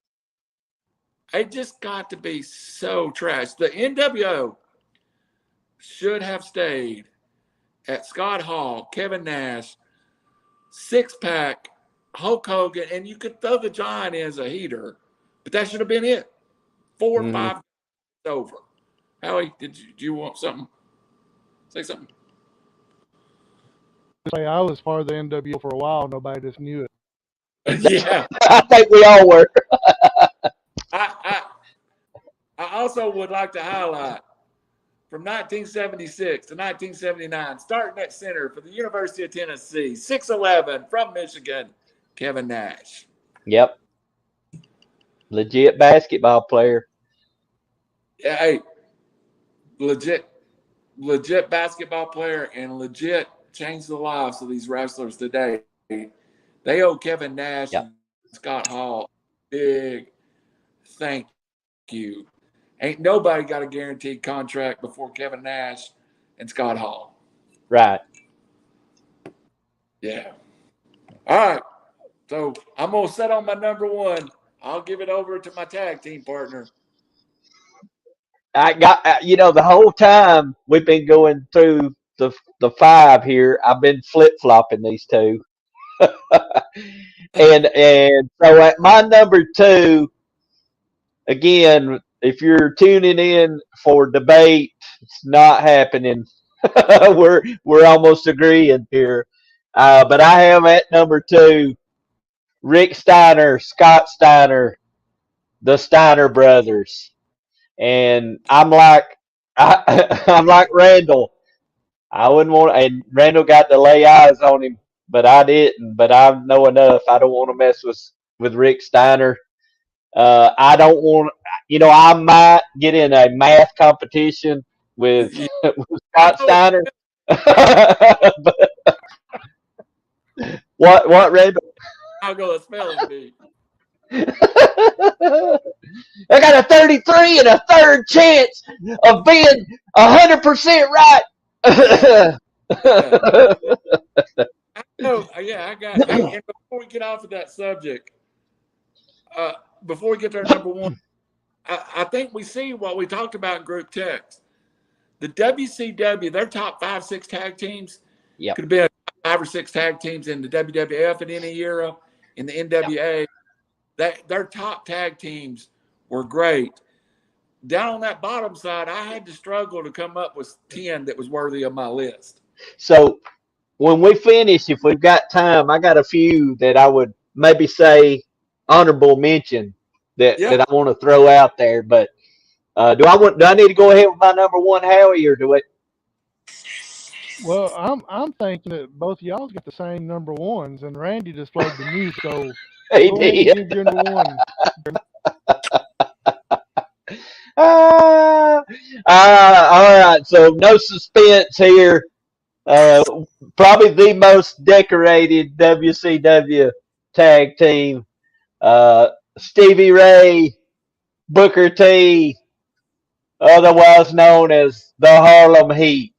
It just got to be so trash. The NWO should have stayed at Scott Hall, Kevin Nash, six-pack, Hulk Hogan, and you could throw the Giant in as a heater, but that should have been it. 4 or 5 over. Howie, do you want something? Say something. I was part of the NWO for a while. Nobody just knew it. Yeah. I think we all were. I also would like to highlight from 1976 to 1979, starting at center for the University of Tennessee, 6'11" from Michigan, Kevin Nash. Yep. Legit basketball player. Yeah, hey, legit basketball player and legit changed the lives of these wrestlers today. They owe Kevin Nash and Scott Hall big thank you. Ain't nobody got a guaranteed contract before Kevin Nash and Scott Hall. Right. Yeah. All right. So I'm going to set on my number 1. I'll give it over to my tag team partner. I got, the whole time we've been going through the 5 here, I've been flip-flopping these 2. and so at my number 2, again, if you're tuning in for debate, it's not happening. we're almost agreeing here. But I have at number 2, Rick Steiner, Scott Steiner, the Steiner brothers. And I'm like Randall. I wouldn't want, and Randall got to lay eyes on him, but I didn't. But I know enough. I don't want to mess with Rick Steiner. I don't want, I might get in a math competition with Scott Steiner. But, what, Randall? I'll go to spelling bee. I got a 33 and a third chance of being 100% right. I know. Yeah, I got. And before we get off of that subject, before we get to our number 1, I think we see what we talked about in group text. The WCW, their top 5, 6 tag teams could have been 5 or 6 tag teams in the WWF in any era. In the NWA, their top tag teams were great. Down on that bottom side, I had to struggle to come up with 10 that was worthy of my list. So when we finish, if we've got time, I got a few that I would maybe say honorable mention that I want to throw out there. But do I need to go ahead with my number 1, Howie, or do it? Well, I'm thinking that both of y'all got the same number 1s, and Randy just played the mute, so He go ahead and give your number 1. All right. So no suspense here. Probably the most decorated WCW tag team. Stevie Ray, Booker T, otherwise known as the Harlem Heat,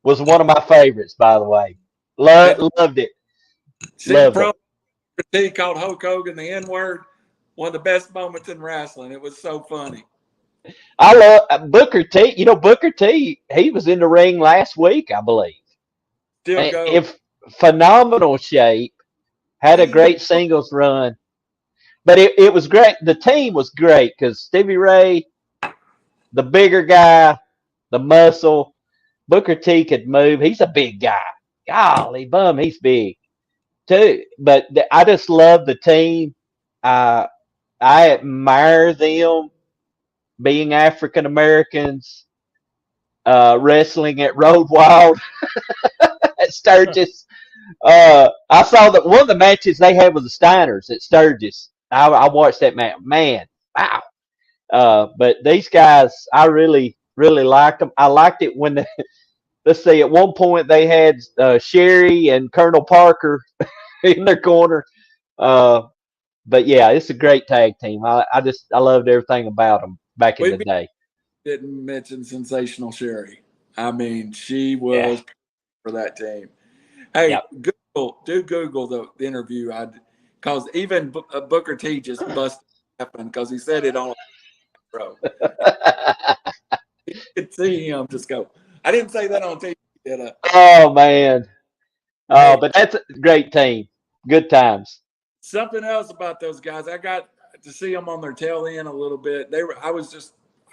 was one of my favorites, by the way. Loved it. See the Love pro it. T called Hulk Hogan the N word. One of the best moments in wrestling. It was so funny. I love Booker T. You know, Booker T, he was in the ring last week, I believe. Still go. In phenomenal shape, had a King, great singles run. But it was great. The team was great because Stevie Ray, the bigger guy, the muscle, Booker T could move. He's a big guy. Golly, bum, he's big too. But I just love the team. I admire them being African Americans, wrestling at Road Wild at Sturgis. I saw that one of the matches they had was the Steiners at Sturgis. I watched that match. Man, wow. But these guys, I really, really liked them. I liked it when let's see, at one point they had Sherry and Colonel Parker in their corner. But yeah, it's a great tag team. I loved everything about them back in we the day. didn't mention Sensational Sherry. I mean, she Yeah. was for that team. Hey, Yep. Google the interview. Because even Booker T just busted laughing because he said it on bro. You could see him just go. I didn't say that on TV, did I? Oh man. Oh, Hey, but that's a great team. Good times. something else about those guys. I got to see them on their tail end a little bit.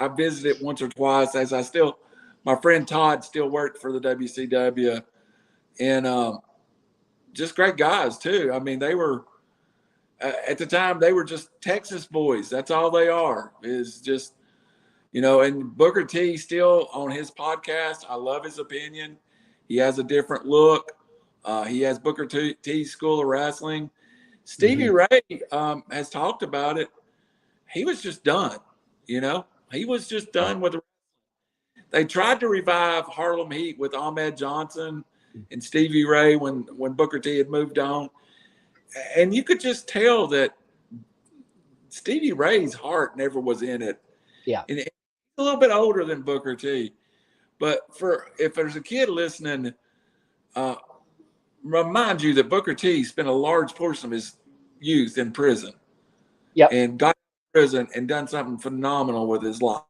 I visited once or twice my friend Todd still worked for the WCW, and just great guys too. I mean, they were at the time they were just Texas boys. That's all they are. Is just and Booker T still on his podcast. I love his opinion. He has a different look. He has Booker T's School of Wrestling. Stevie Ray has talked about it. He was just done. He was just done with. They tried to revive Harlem Heat with Ahmed Johnson and Stevie Ray when Booker T had moved on, and you could just tell that Stevie Ray's heart never was in it. Yeah. And he's a little bit older than Booker T, but if there's a kid listening, remind you that Booker T spent a large portion of his youth in prison. Yep. And got out of prison and done something phenomenal with his life.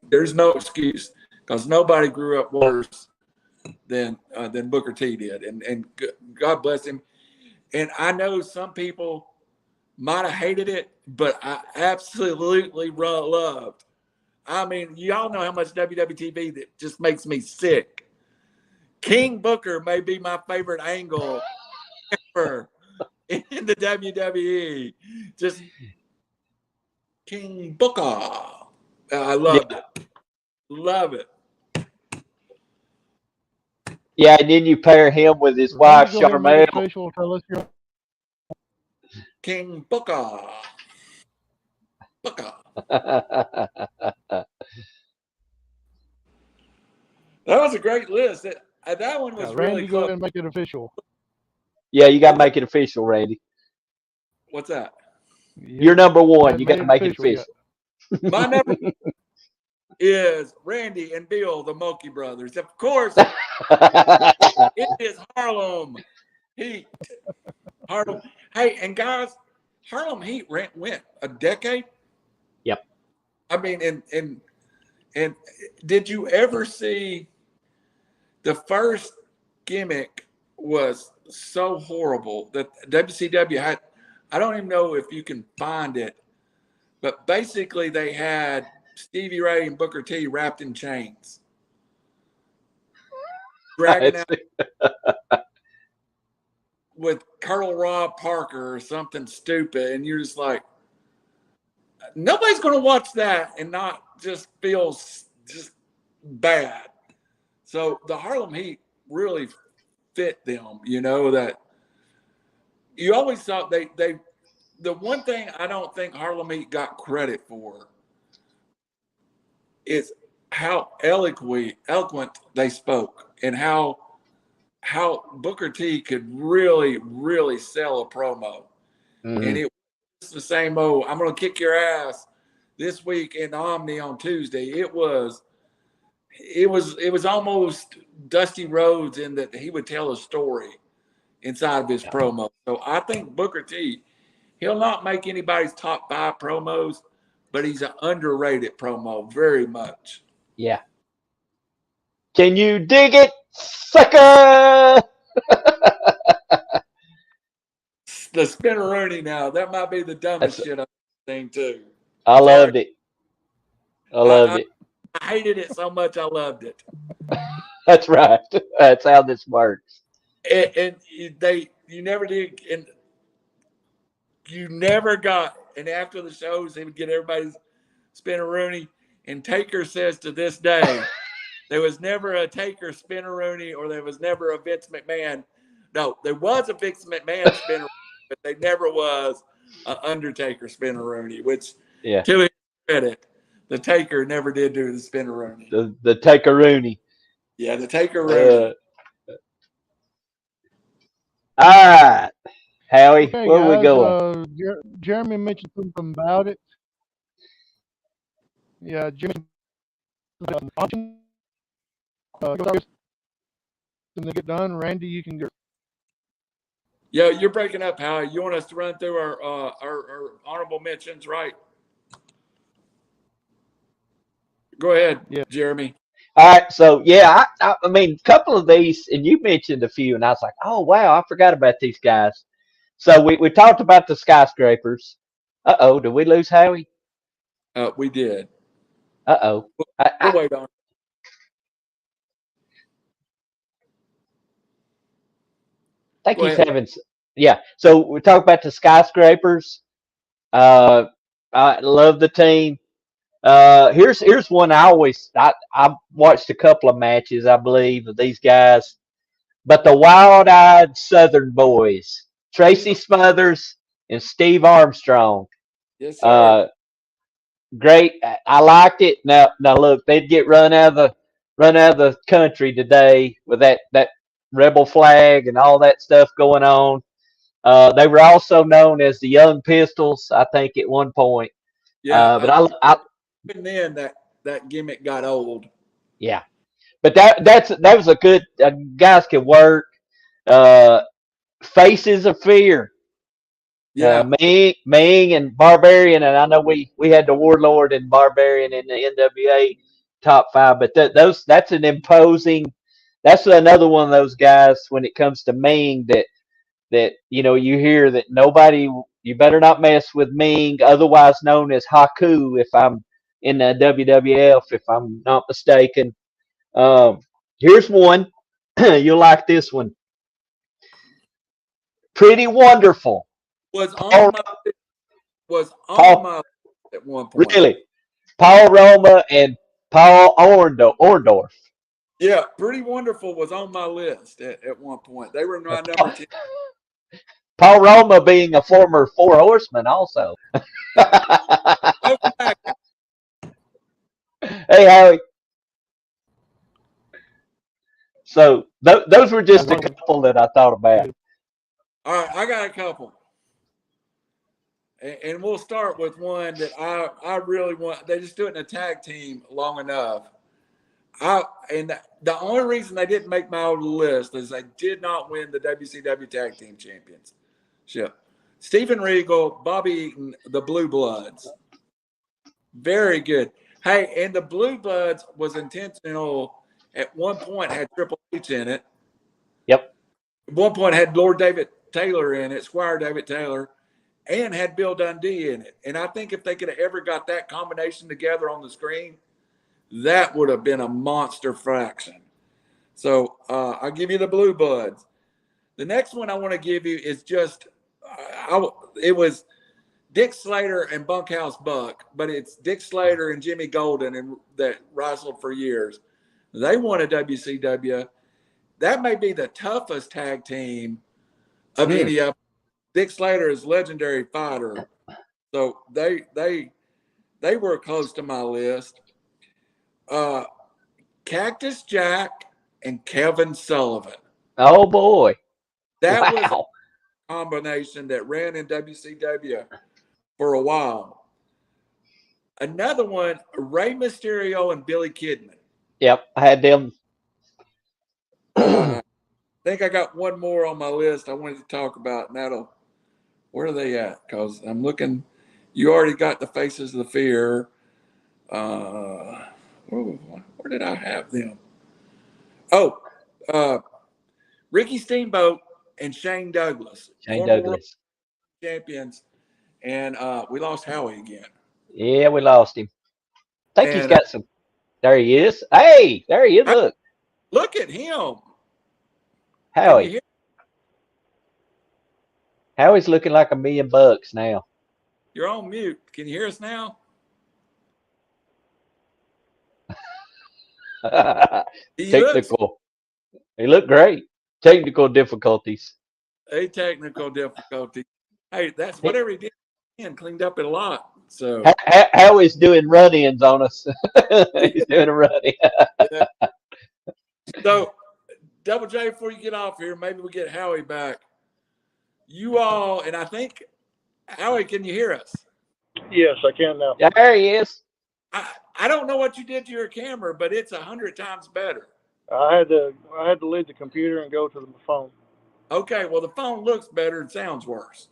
There's no excuse because nobody grew up worse than Booker T did, and God bless him. And I know some people might have hated it, but I absolutely loved. I mean, y'all know how much WWTV that just makes me sick. King Booker may be my favorite angle ever in the WWE. Just King Booker. I loved it. Love it. Yeah, and then you pair him with his wife, Randy, go ahead and make it Charmel. official. Tell us your King Booker. Booker. That was a great list. That one was Randy, really go close. ahead and make it official. Yeah, you got to make it official, Randy. What's that? You're number one. You got to make it official. official. My number is Randy and Bill, the Mulkey brothers. Of course, it is Harlem Heat. Harlem. Hey, and guys, Harlem Heat went a decade. Yep. I mean, and did you ever see the first gimmick was so horrible that WCW had? I don't even know if you can find it, but basically they had Stevie Ray and Booker T wrapped in chains, dragging out with Colonel Rob Parker or something stupid, and you're just like, nobody's going to watch that and not just feel just bad. So the Harlem Heat really fit them, that you always thought the one thing I don't think Harlem Heat got credit for is how eloquent they spoke and how Booker T could really, really sell a promo. Mhm. And it was the same old, I'm going to kick your ass this week in Omni on Tuesday. It was it was almost Dusty Rhodes in that he would tell a story inside of his promo. So I think Booker T, he'll not make anybody's top 5 promos, but he's an underrated promo very much. Yeah. Can you dig it, sucker? The spinneroonie now, that might be the dumbest shit I've seen too. I loved it. I loved I, it. I hated it so much I loved it. That's right. That's how this works. And you never did, and you never got, and after the shows, they would get everybody's spinneroonie. And Taker says to this day, there was never a Taker spinneroonie, or there was never a Vince McMahon. No, there was a Vince McMahon spinneroonie, but there never was an Undertaker spinneroonie, which, Yeah. to his credit, the Taker never did do the spinneroonie. The Taker-Rooney. Yeah, the Taker-Rooney. All right. Howie, Okay, where guys, we going? Jeremy mentioned something about it. Yeah, Jeremy. And they get done. Randy, you can go. Yeah, you're breaking up, Howie. You want us to run through our honorable mentions, right? Go ahead, Yeah. Jeremy. All right. So, yeah, I mean, a couple of these, and you mentioned a few, and I was like, oh, wow, I forgot about these guys. So we talked about the skyscrapers. Uh-oh, did we lose Howie? We did. Uh-oh. We'll wait on it. I think Go he's ahead. having, yeah. So we talked about the skyscrapers. I love the team. Here's one I watched a couple of matches, I believe, of these guys. But the wild-eyed Southern boys, Tracy Smothers and Steve Armstrong. Yes, sir. Great. I liked it. Now look, they'd get run out of the country today with that rebel flag and all that stuff going on. They were also known as the Young Pistols, I think, at one point. Yeah, But I even then that gimmick got old. yeah. But that was a good guys can work. Faces of Fear. Yeah, Ming and Barbarian, and I know we had the Warlord and Barbarian in the NWA top 5, but that's an imposing. That's another one of those guys when it comes to Ming that you hear that you better not mess with Ming, otherwise known as Haku, if I'm in the WWF, if I'm not mistaken. Here's one. You'll like this one. Pretty Wonderful. was Paul, on my list at one point. really, Paul Roma and Paul Orndorff. Yeah, Pretty Wonderful was on my list at one point. They were my number 10. Paul Roma being a former Four Horseman also. Welcome back. Hey, Howie. So those were just a couple that I thought about. All right, I got a couple. And we'll start with one that I really want. They just do it in a tag team long enough. The only reason they didn't make my old list is they did not win the WCW Tag Team Championship. Steven Regal, Bobby Eaton, the Blue Bloods. Very good. Hey, and the Blue Bloods was intentional. At one point, had Triple H in it. Yep. At one point, had Lord David Taylor in it, Squire David Taylor, and had Bill Dundee in it. And I think if they could have ever got that combination together on the screen, that would have been a monster fraction. So I'll give you the Blue Bloods. The next one I want to give you is just, it was Dick Slater and Bunkhouse Buck, but it's Dick Slater and Jimmy Golden that wrestled for years. They won a WCW. That may be the toughest tag team of any of them. Dick Slater is a legendary fighter. So they were close to my list. Cactus Jack and Kevin Sullivan. Oh boy. That was a combination that ran in WCW for a while. Another one, Rey Mysterio and Billy Kidman. Yep, I had them. I think I got one more on my list I wanted to talk about, and where are they at? Because I'm looking. You already got the Faces of the Fear. Where did I have them? Oh, Ricky Steamboat and Shane Douglas, Shane former world Douglas. champions, and we lost Howie again. Yeah, we lost him. I think he's And got some. There he is. Hey, there he is. Look, look at him. Can you Howie. hear? Howie's looking like $1,000,000 now. You're on mute. Can you hear us now? He looks Technical. He looked great. Technical difficulties. a technical difficulty. Hey, that's He- whatever he did and cleaned up it a lot. So Howie's doing run-ins on us. He's doing a run-in. yeah. So Double J, before you get off here, maybe we get Howie back. You all, and I think Howie, can you hear us? Yes, I can now. There he is. I don't know what you did to your camera, but it's 100 times better. I had to leave the computer and go to the phone. Okay, well the phone looks better and sounds worse.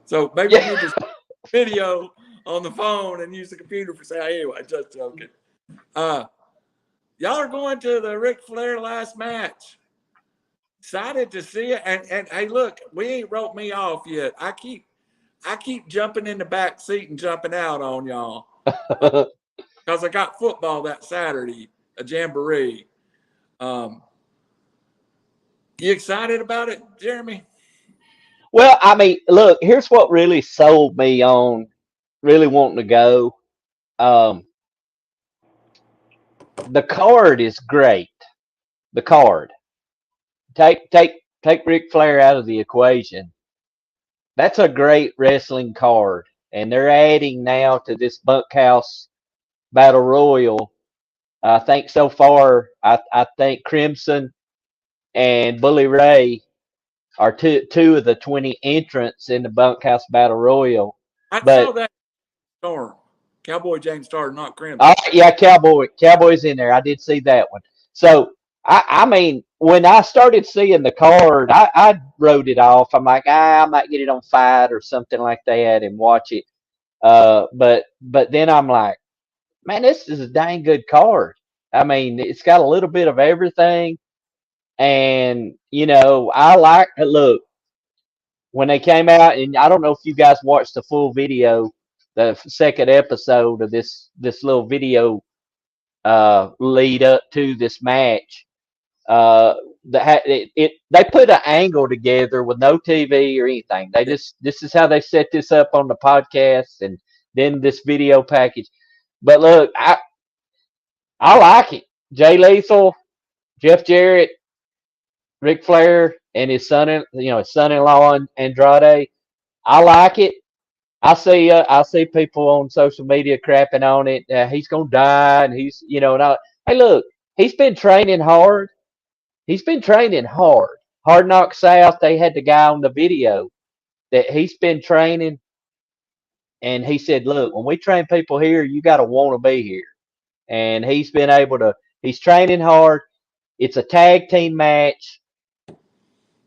So maybe you need to video on the phone and use the computer for say anyway, just joking. Y'all are going to the Ric Flair last match. Excited to see it. And hey, look, we ain't wrote me off yet. I keep jumping in the back seat and jumping out on y'all. Because I got football that Saturday, a jamboree. You excited about it, Jeremy? Well, I mean, look, here's what really sold me on really wanting to go. The card is great. The card. Take Ric Flair out of the equation. That's a great wrestling card. And they're adding now to this bunkhouse battle royal. I think so far, I think Crimson and Bully Ray are two of the 20 entrants in the bunkhouse battle royal. I But saw that Storm. Cowboy James Storm, not Crimson. yeah, Cowboys in there. I did see that one. So I mean, when I started seeing the card, I wrote it off. I'm like, I might get it on Fight or something like that and watch it. But then I'm like, man, this is a dang good card. I mean, it's got a little bit of everything, and I like. Look, when they came out, and I don't know if you guys watched the full video, the second episode of this little video lead up to this match. They put an angle together with no TV or anything. This is how they set this up on the podcast, and then this video package. But look, I like it. Jay Lethal, Jeff Jarrett, Ric Flair, and his son-in-law Andrade. I like it. I see people on social media crapping on it. He's gonna die, and hey, look, he's been training hard. He's been training hard. Hard Knock South, they had the guy on the video that he's been training, and he said, "Look, when we train people here, you got to want to be here." And he's been able to. He's training hard. It's a tag team match.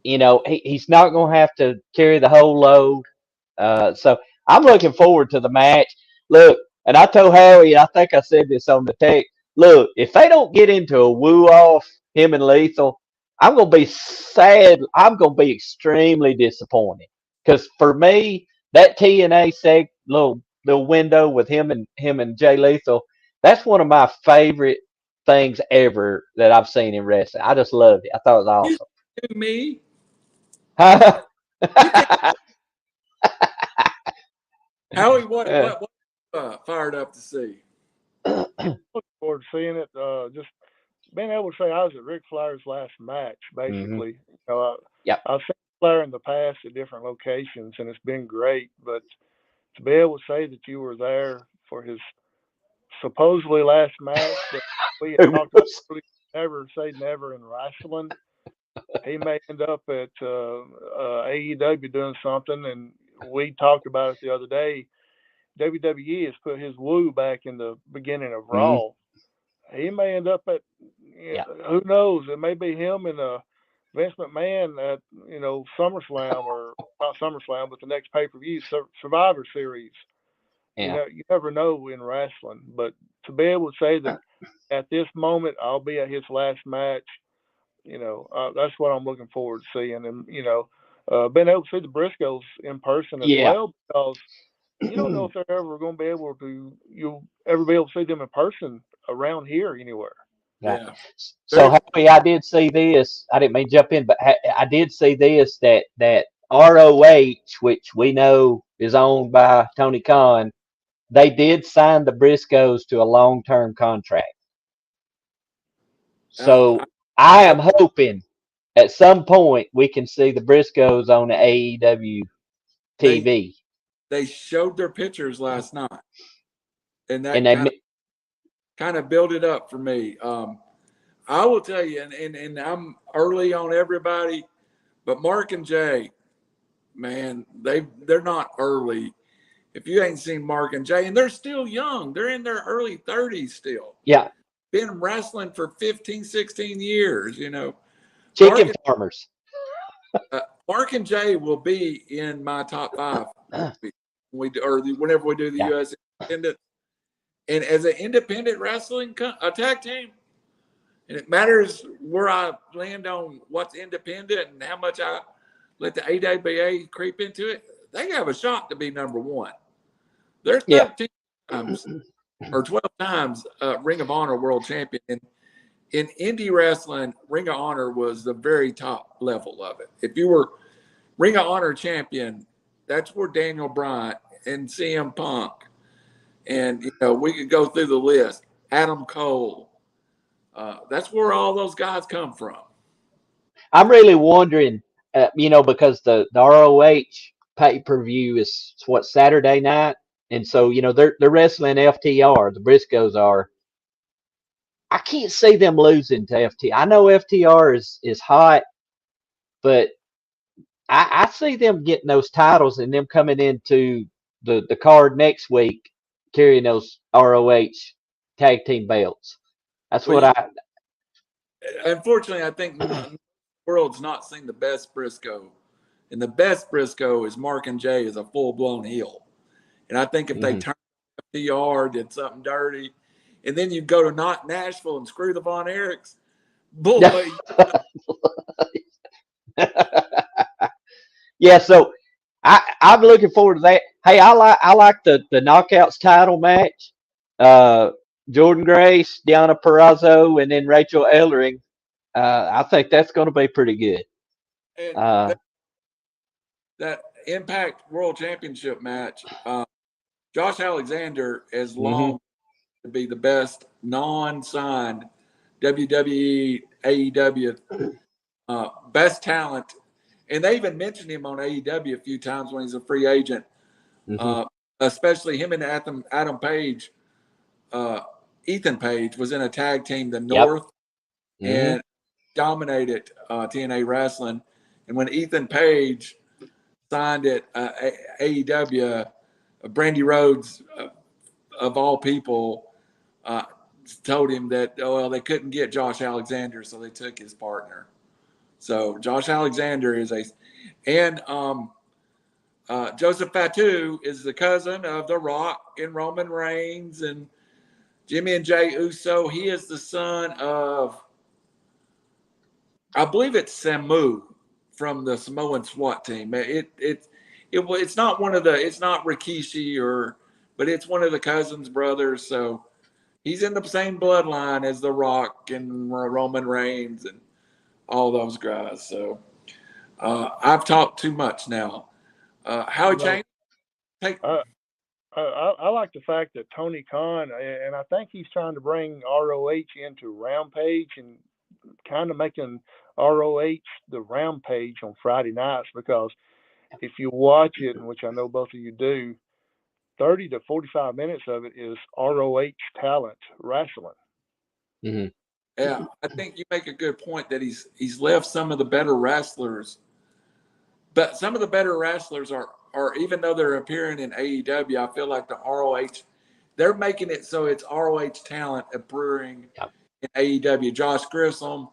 He's not going to have to carry the whole load. So I'm looking forward to the match. Look, and I told Howie, I think I said this on the text. Look, if they don't get into a woo off, him and Lethal, I'm gonna be sad. I'm gonna be extremely disappointed because for me, that TNA little window with him and Jay Lethal, that's one of my favorite things ever that I've seen in wrestling. I just loved it. I thought it was To me, awesome. Howie, what fired up to see? Looking forward to seeing it. Just being able to say I was at Ric Flair's last match, basically. Yep. I've seen Flair in the past at different locations, and it's been great. But to be able to say that you were there for his supposedly last match that we had talked about, never say never in wrestling. He may end up at AEW doing something, and we talked about it the other day. WWE has put his woo back in the beginning of Raw. he may end up at, Yeah. who knows? It may be him and Vince McMahon at SummerSlam, or not SummerSlam, but the next pay-per-view, Survivor Series. Yeah. You never know in wrestling, but to be able to say that at this moment I'll be at his last match, that's what I'm looking forward to seeing. And being able to see the Briscoes in person as Yeah. well, because you don't know if they're ever going to be able to, you'll ever be able to see them in person around here anywhere. Right. Yeah. So Howie, I did see this. I didn't mean to jump in, but I did see this that ROH, which we know is owned by Tony Khan, they did sign the Briscoes to a long-term contract. So I am hoping at some point we can see the Briscoes on the AEW TV. They showed their pictures last night, and that And kind of built it up for me. I will tell you, and I'm early on everybody, but Mark and Jay, man, they're not early. If you ain't seen Mark and Jay, and they're still young, they're in their early 30s still. yeah, Been wrestling for 15, 16 years, chicken farmers. Mark and Jay will be in my top 5 whenever we do the US Independent. And as an independent wrestling tag team, and it matters where I land on what's independent and how much I let the AWA creep into it, they have a shot to be number 1. They're 13 times or 12 times Ring of Honor world champion. And in indie wrestling, Ring of Honor was the very top level of it. If you were Ring of Honor champion, that's where Daniel Bryan and CM Punk, and we could go through the list. Adam Cole. That's where all those guys come from. I'm really wondering, because the ROH pay-per-view is what, Saturday night, and so they're wrestling FTR. The Briscoes are. I can't see them losing to FTR. I know FTR is hot, but I see them getting those titles and them coming into the card next week carrying those ROH tag team belts. That's what I. Unfortunately, I think the world's not seen the best Briscoe. And the best Briscoe is Mark and Jay as a full-blown heel. And I think if they turned FTR, did something dirty, and then you go to not Nashville and screw the Von Erichs, boy. Yeah, so I'm looking forward to that. Hey, I like the Knockouts title match. Jordan Grace, Deonna Purrazzo, and then Rachel Ellering. I think that's going to be pretty good. And that Impact World Championship match, Josh Alexander is long to be the best non-signed WWE, AEW best talent. And they even mentioned him on AEW a few times when he's a free agent, especially him and Adam Page. Ethan Page was in a tag team, the North, and dominated TNA Wrestling. And when Ethan Page signed at AEW, Brandy Rhodes, of all people, told him that, they couldn't get Josh Alexander, so they took his partner. So Josh Alexander is and Joseph Fatu is the cousin of The Rock and Roman Reigns and Jimmy and Jay Uso. He is the son of, I believe it's Samu from the Samoan SWAT team. It's not it's not Rikishi but it's one of the cousins' brothers. So he's in the same bloodline as The Rock and Roman Reigns and all those guys. So I've talked too much now. Howie Chain, I like the fact that Tony Khan, and I think he's trying to bring ROH into Rampage and kind of making ROH the Rampage on Friday nights, because if you watch it, which I know both of you do, 30 to 45 minutes of it is ROH talent wrestling. Yeah, I think you make a good point that he's left some of the better wrestlers, but some of the better wrestlers are even though they're appearing in AEW, I feel like the ROH they're making it so it's ROH talent appearing Yep. in AEW. Josh Grissom,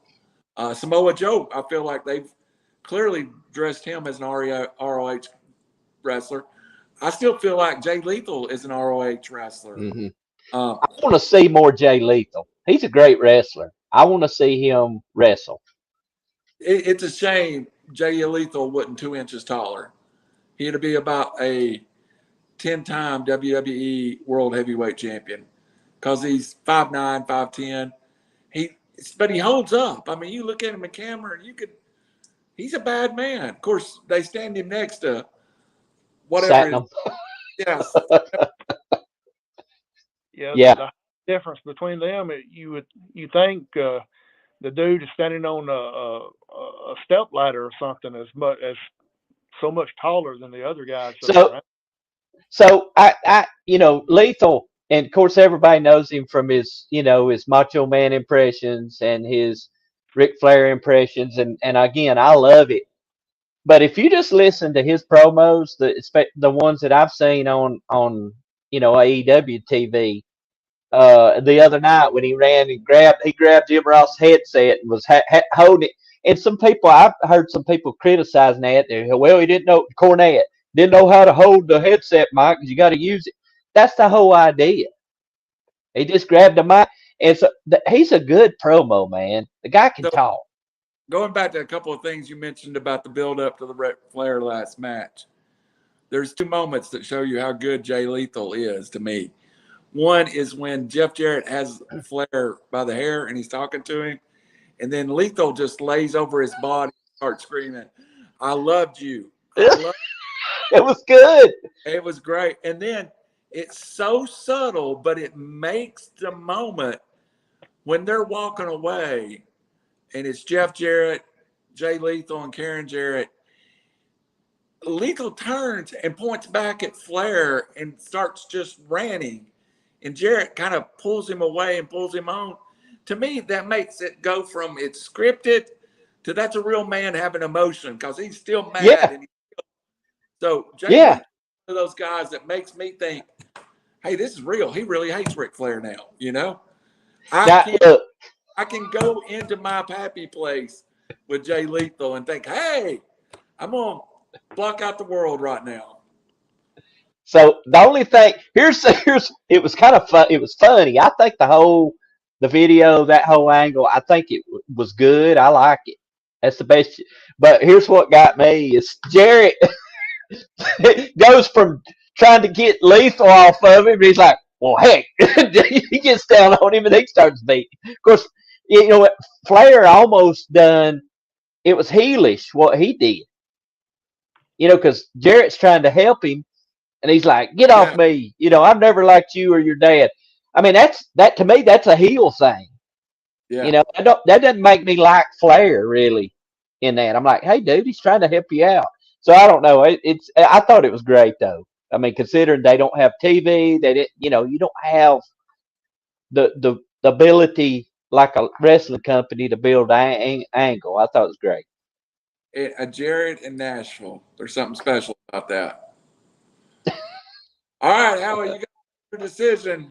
Samoa Joe. I feel like they've clearly dressed him as an ROH wrestler. I still feel like Jay Lethal is an ROH wrestler. Mm-hmm. Um, I want to see more Jay Lethal. He's a great wrestler. I want to see him wrestle. it's a shame Jay Lethal wasn't 2 inches taller. He'd be about a 10-time WWE World Heavyweight Champion because he's 5'9", 5'10". But he holds up. I mean, you look at him in camera, and he's a bad man. Of course, they stand him next to whatever. Satnam. Yes. Yeah, Yeah. the difference between them, you think the dude is standing on a step ladder or something as so much taller than the other guys. So I Lethal, and of course everybody knows him from his Macho Man impressions and his Ric Flair impressions, and again, I love it. But if you just listen to his promos, the ones that I've seen on AEW TV, the other night when he ran and grabbed Jim Ross' headset and was holding it. And I've heard some people criticizing that. Well, he didn't know, Cornette didn't know how to hold the headset mic because you got to use it. That's the whole idea. He just grabbed the mic. And so he's a good promo, man. The guy can talk. Going back to a couple of things you mentioned about the build-up to the Ric Flair last match, there's 2 moments that show you how good Jay Lethal is to me. One is when Jeff Jarrett has Flair by the hair and he's talking to him, and then Lethal just lays over his body and starts screaming, "I loved you." It was good. It was great. And then it's so subtle, but it makes the moment when they're walking away and it's Jeff Jarrett, Jay Lethal, and Karen Jarrett. Lethal turns and points back at Flair and starts just ranting. And Jarrett kind of pulls him away and pulls him on. To me, that makes it go from it's scripted to that's a real man having emotion because he's still mad. Yeah. So Jay Yeah. is one of those guys that makes me think, hey, this is real. He really hates Ric Flair now, I can go into my happy place with Jay Lethal and think, hey, I'm going to block out the world right now. So the only thing here's it was kind of fun. It was funny. I think the video, that whole angle, I think it was good. I like it. That's the best. But here's what got me is Jarrett goes from trying to get Lethal off of him. And he's like, well, heck, he gets down on him and he starts beating. Of course, you know what? Flair almost done. It was heelish what he did. Because Jarrett's trying to help him. And he's like, get off me. I've never liked you or your dad. I mean, that to me, that's a heel thing. Yeah. That doesn't make me like Flair really in that. I'm like, hey, dude, he's trying to help you out. So I don't know. I thought it was great though. I mean, considering they don't have TV, you don't have the ability like a wrestling company to build angle. I thought it was great. A Jarrett in Nashville. There's something special about that. All right, Howie, you got your decision.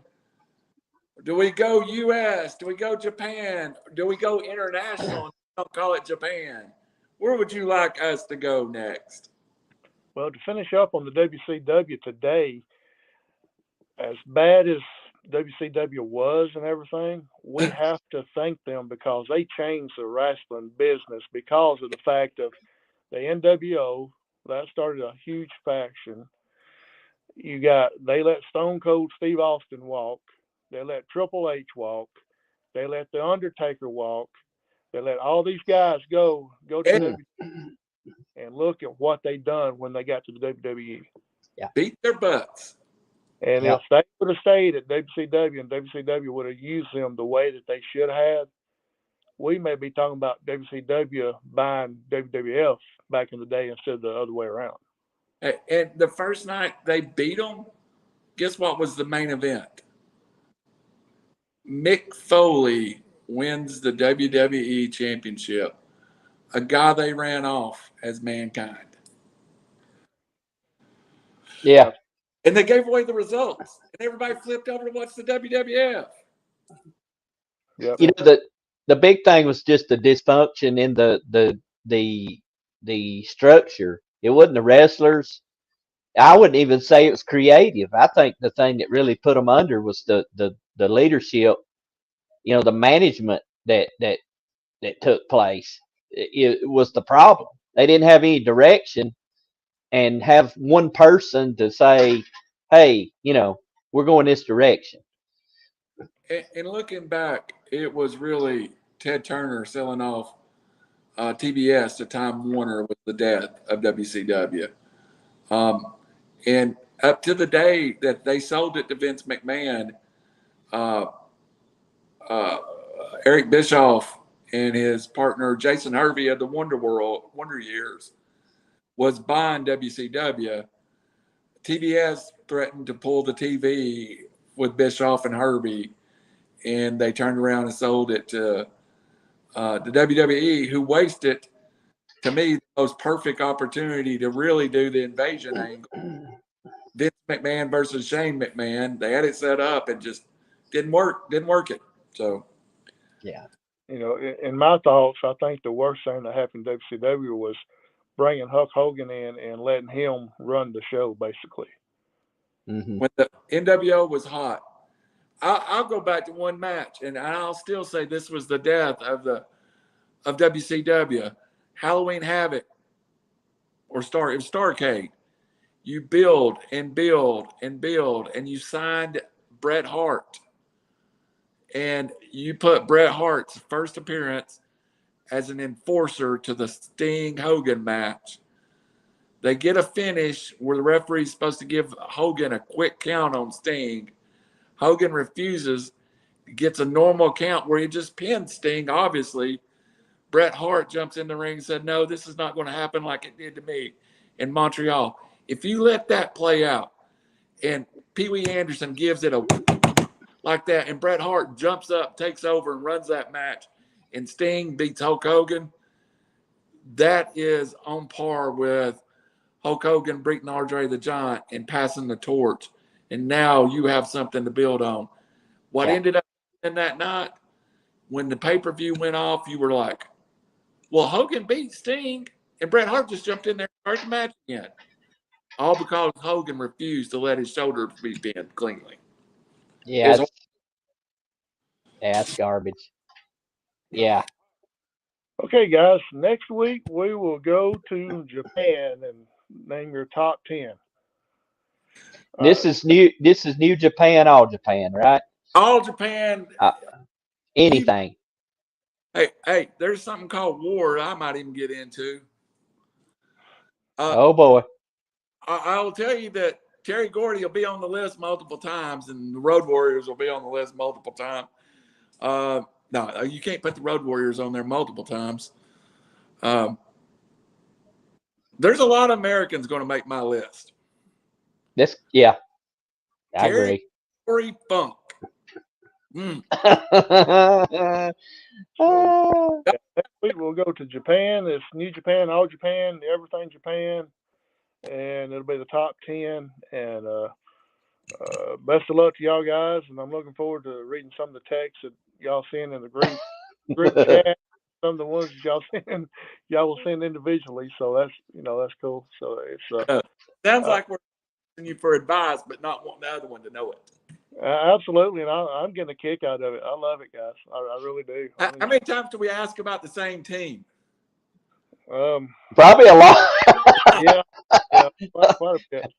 Do we go U.S.? Do we go Japan? Do we go international? Don't call it Japan. Where would you like us to go next? Well, to finish up on the WCW today, as bad as WCW was and everything, we have to thank them because they changed the wrestling business because of the fact of the NWO. That started a huge faction. They let Stone Cold Steve Austin walk. They let Triple H walk. They let The Undertaker walk. They let all these guys go to WWE. And look at what they done when they got to the WWE. Yeah. Beat their butts. And if they would have stayed at WCW and WCW would have used them the way that they should have, we may be talking about WCW buying WWF back in the day instead of the other way around. And the first night they beat them, guess what was the main event? Mick Foley wins the WWE Championship, a guy they ran off as Mankind. Yeah. And they gave away the results, and everybody flipped over to watch the WWF. Yep. You know, the big thing was just the dysfunction in the structure. It wasn't the wrestlers. I wouldn't even say it was creative. I think the thing that really put them under was the leadership. You know, the management that took place. It was the problem. They didn't have any direction, and have one person to say, "Hey, you know, we're going this direction." And looking back, it was really Ted Turner selling off TBS to Time Warner with the death of WCW. And up to the day that they sold it to Vince McMahon, uh, Eric Bischoff and his partner Jason Hervey of the Wonder Years was buying WCW. TBS threatened to pull the TV with Bischoff and Hervey, and they turned around and sold it to the WWE, who wasted, to me, the most perfect opportunity to really do the invasion angle. Vince McMahon versus Shane McMahon. They had it set up and just didn't work it. So, yeah. You know, in my thoughts, I think the worst thing that happened to WCW was bringing Hulk Hogan in and letting him run the show, basically. Mm-hmm. When the NWO was hot, I'll go back to one match, and I'll still say this was the death of WCW. Halloween Havoc it was Starrcade. You build and build and build, and you signed Bret Hart. And you put Bret Hart's first appearance as an enforcer to the Sting Hogan match. They get a finish where the referee's supposed to give Hogan a quick count on Sting. Hogan refuses, gets a normal count where he just pins Sting, obviously. Bret Hart jumps in the ring and said, "No, this is not going to happen like it did to me in Montreal." If you let that play out and Pee Wee Anderson gives it a like that, and Bret Hart jumps up, takes over, and runs that match, and Sting beats Hulk Hogan, that is on par with Hulk Hogan beating Andre the Giant and passing the torch. And now you have something to build on. What ended up in that night, when the pay-per-view went off, you were like, well, Hogan beat Sting, and Bret Hart just jumped in there and started the match again. All because Hogan refused to let his shoulder be pinned cleanly. Yeah, that's garbage. Yeah. Okay, guys. Next week we will go to Japan and name your top 10. This is New Japan, All Japan, right? All Japan. Anything. Hey, there's something called war I might even get into. Oh boy. I'll tell you that Terry Gordy will be on the list multiple times, and the Road Warriors will be on the list multiple times. No, you can't put the Road Warriors on there multiple times. There's a lot of Americans going to make my list. I Terry agree. Gordy Funk. Next week we'll go to Japan. It's New Japan, All Japan, Everything Japan, and it'll be the top 10. And best of luck to y'all guys. And I'm looking forward to reading some of the texts that y'all send in the group chat. Some of the ones that y'all will send individually. So that's cool. So it's sounds like we're asking you for advice, but not wanting the other one to know it. Absolutely, and I'm getting a kick out of it. I love it, guys. I really do. How many times do we ask about the same team? Probably a lot. yeah, quite a bit.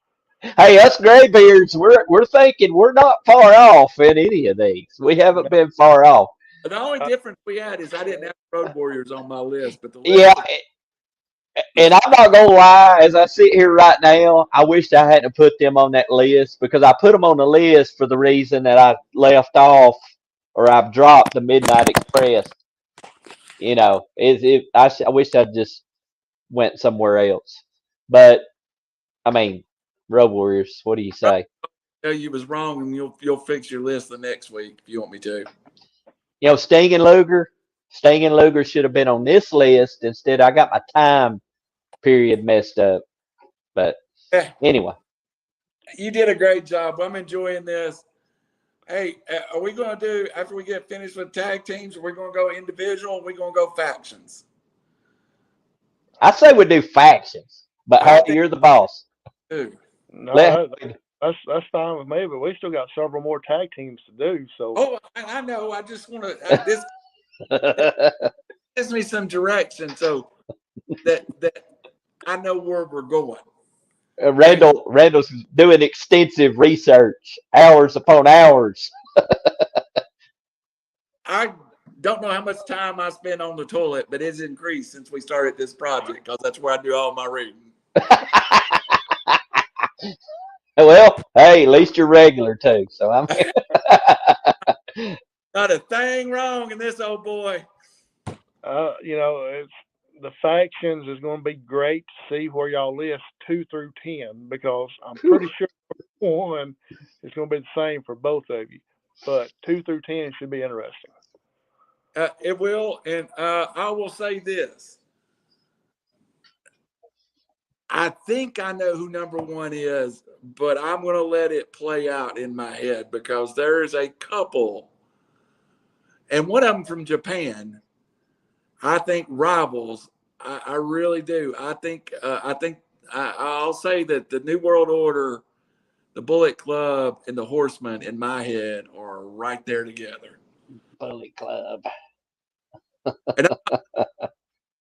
Hey, us graybeards, we're thinking we're not far off in any of these. We haven't been far off. The only difference we had is I didn't have Road Warriors on my list, but the list and I'm not gonna lie, as I sit here right now, I wish I hadn't put them on that list, because I put them on the list for the reason that I left off, or I've dropped the Midnight Express. You know, I wish I just went somewhere else. But I mean, Road Warriors. What do you say? Tell you was wrong, and you'll fix your list the next week if you want me to. You know, Sting and Luger should have been on this list. Instead, I got my time period messed up. But anyway. You did a great job. I'm enjoying this. Hey, are we going to do, after we get finished with tag teams, are we going to go individual or are we going to go factions? I say we do factions, but I Harry, think you're the boss. too. No, Let that's fine with me. But we still got several more tag teams to do. So Oh, I know. I just want to, this gives me some direction so that I know where we're going. Randall's doing extensive research, hours upon hours. I don't know how much time I spend on the toilet, but it's increased since we started this project because that's where I do all my reading. Well, hey, at least you're regular too. So I'm. Not a thing wrong in this old boy. it's the factions is going to be great to see where y'all list 2 through 10 because I'm pretty sure one is going to be the same for both of you. But 2 through 10 should be interesting. It will, and I will say this. I think I know who number 1 is, but I'm going to let it play out in my head because there is a couple, and one of them from Japan. I think rivals. I really do. I think I'll say that the New World Order, the Bullet Club, and the Horsemen in my head are right there together. Bullet Club. And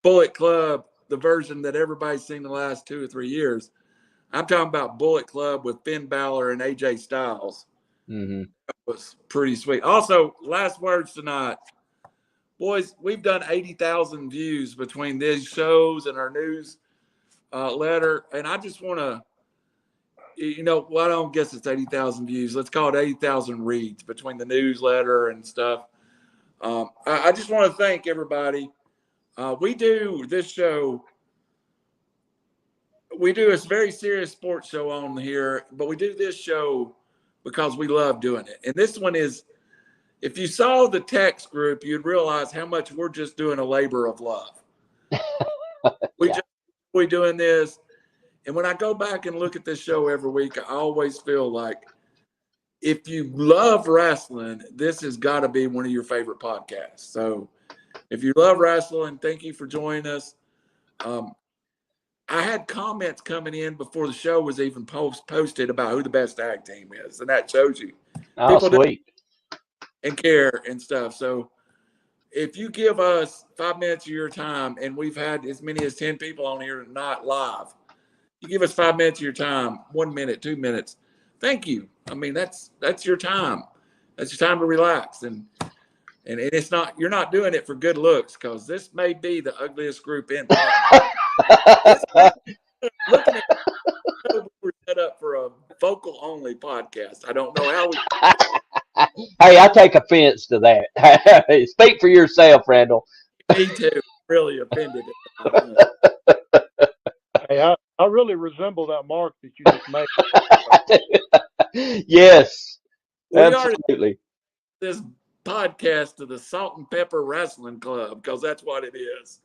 Bullet Club, the version that everybody's seen the last 2 or 3 years. I'm talking about Bullet Club with Finn Balor and AJ Styles. Mm-hmm. That was pretty sweet. Also, last words tonight. Boys, we've done 80,000 views between these shows and our news letter. And I just want to, I don't guess it's 80,000 views. Let's call it 80,000 reads between the newsletter and stuff. I just want to thank everybody. We do this show. We do a very serious sports show on here, but we do this show because we love doing it. And this one is, if you saw the text group, you'd realize how much we're just doing a labor of love. We're doing this. And when I go back and look at this show every week, I always feel like if you love wrestling, this has got to be one of your favorite podcasts. So if you love wrestling, thank you for joining us. I had comments coming in before the show was even posted about who the best tag team is. And that shows you. Oh, People sweet. And care and stuff. So if you give us 5 minutes of your time, and we've had as many as 10 people on here not live, you give us 5 minutes of your time, 1 minute, 2 minutes. Thank you. I mean, that's your time. That's your time to relax. And it's not, you're not doing it for good looks because this may be the ugliest group in. Looking at we're set up for a vocal only podcast. I don't know how we. Hey, I take offense to that. Speak for yourself, Randall. Me too. Really offended. Hey, I really resemble that mark that you just made. Yes, We absolutely. are this podcast to the Salt and Pepper Wrestling Club because that's what it is.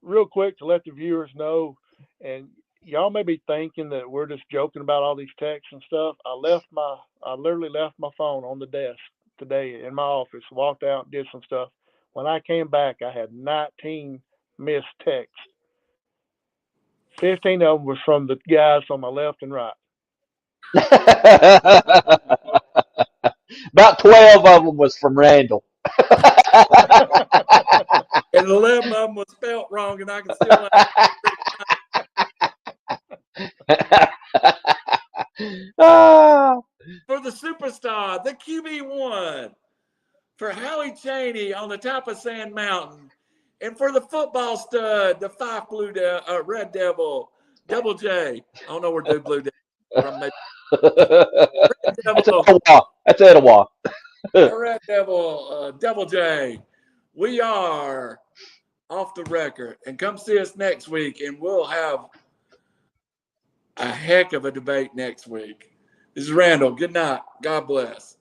Real quick to let the viewers know, and y'all may be thinking that we're just joking about all these texts and stuff. I literally left my phone on the desk today in my office, walked out, did some stuff. When I came back, I had 19 missed texts. 15 of them was from the guys on my left and right. About 12 of them was from Randall. And 11 of them was spelt wrong, and I can still. For the superstar, the QB1, for Howie Cheney on the top of Sand Mountain, and for the football stud, the 5 Red Devil, Double J. I don't know where the Blue Devil from. That's Etowah. Red Devil, Double J. We are off the record, and come see us next week, and we'll have a heck of a debate next week. This is Randall. Good night. God bless.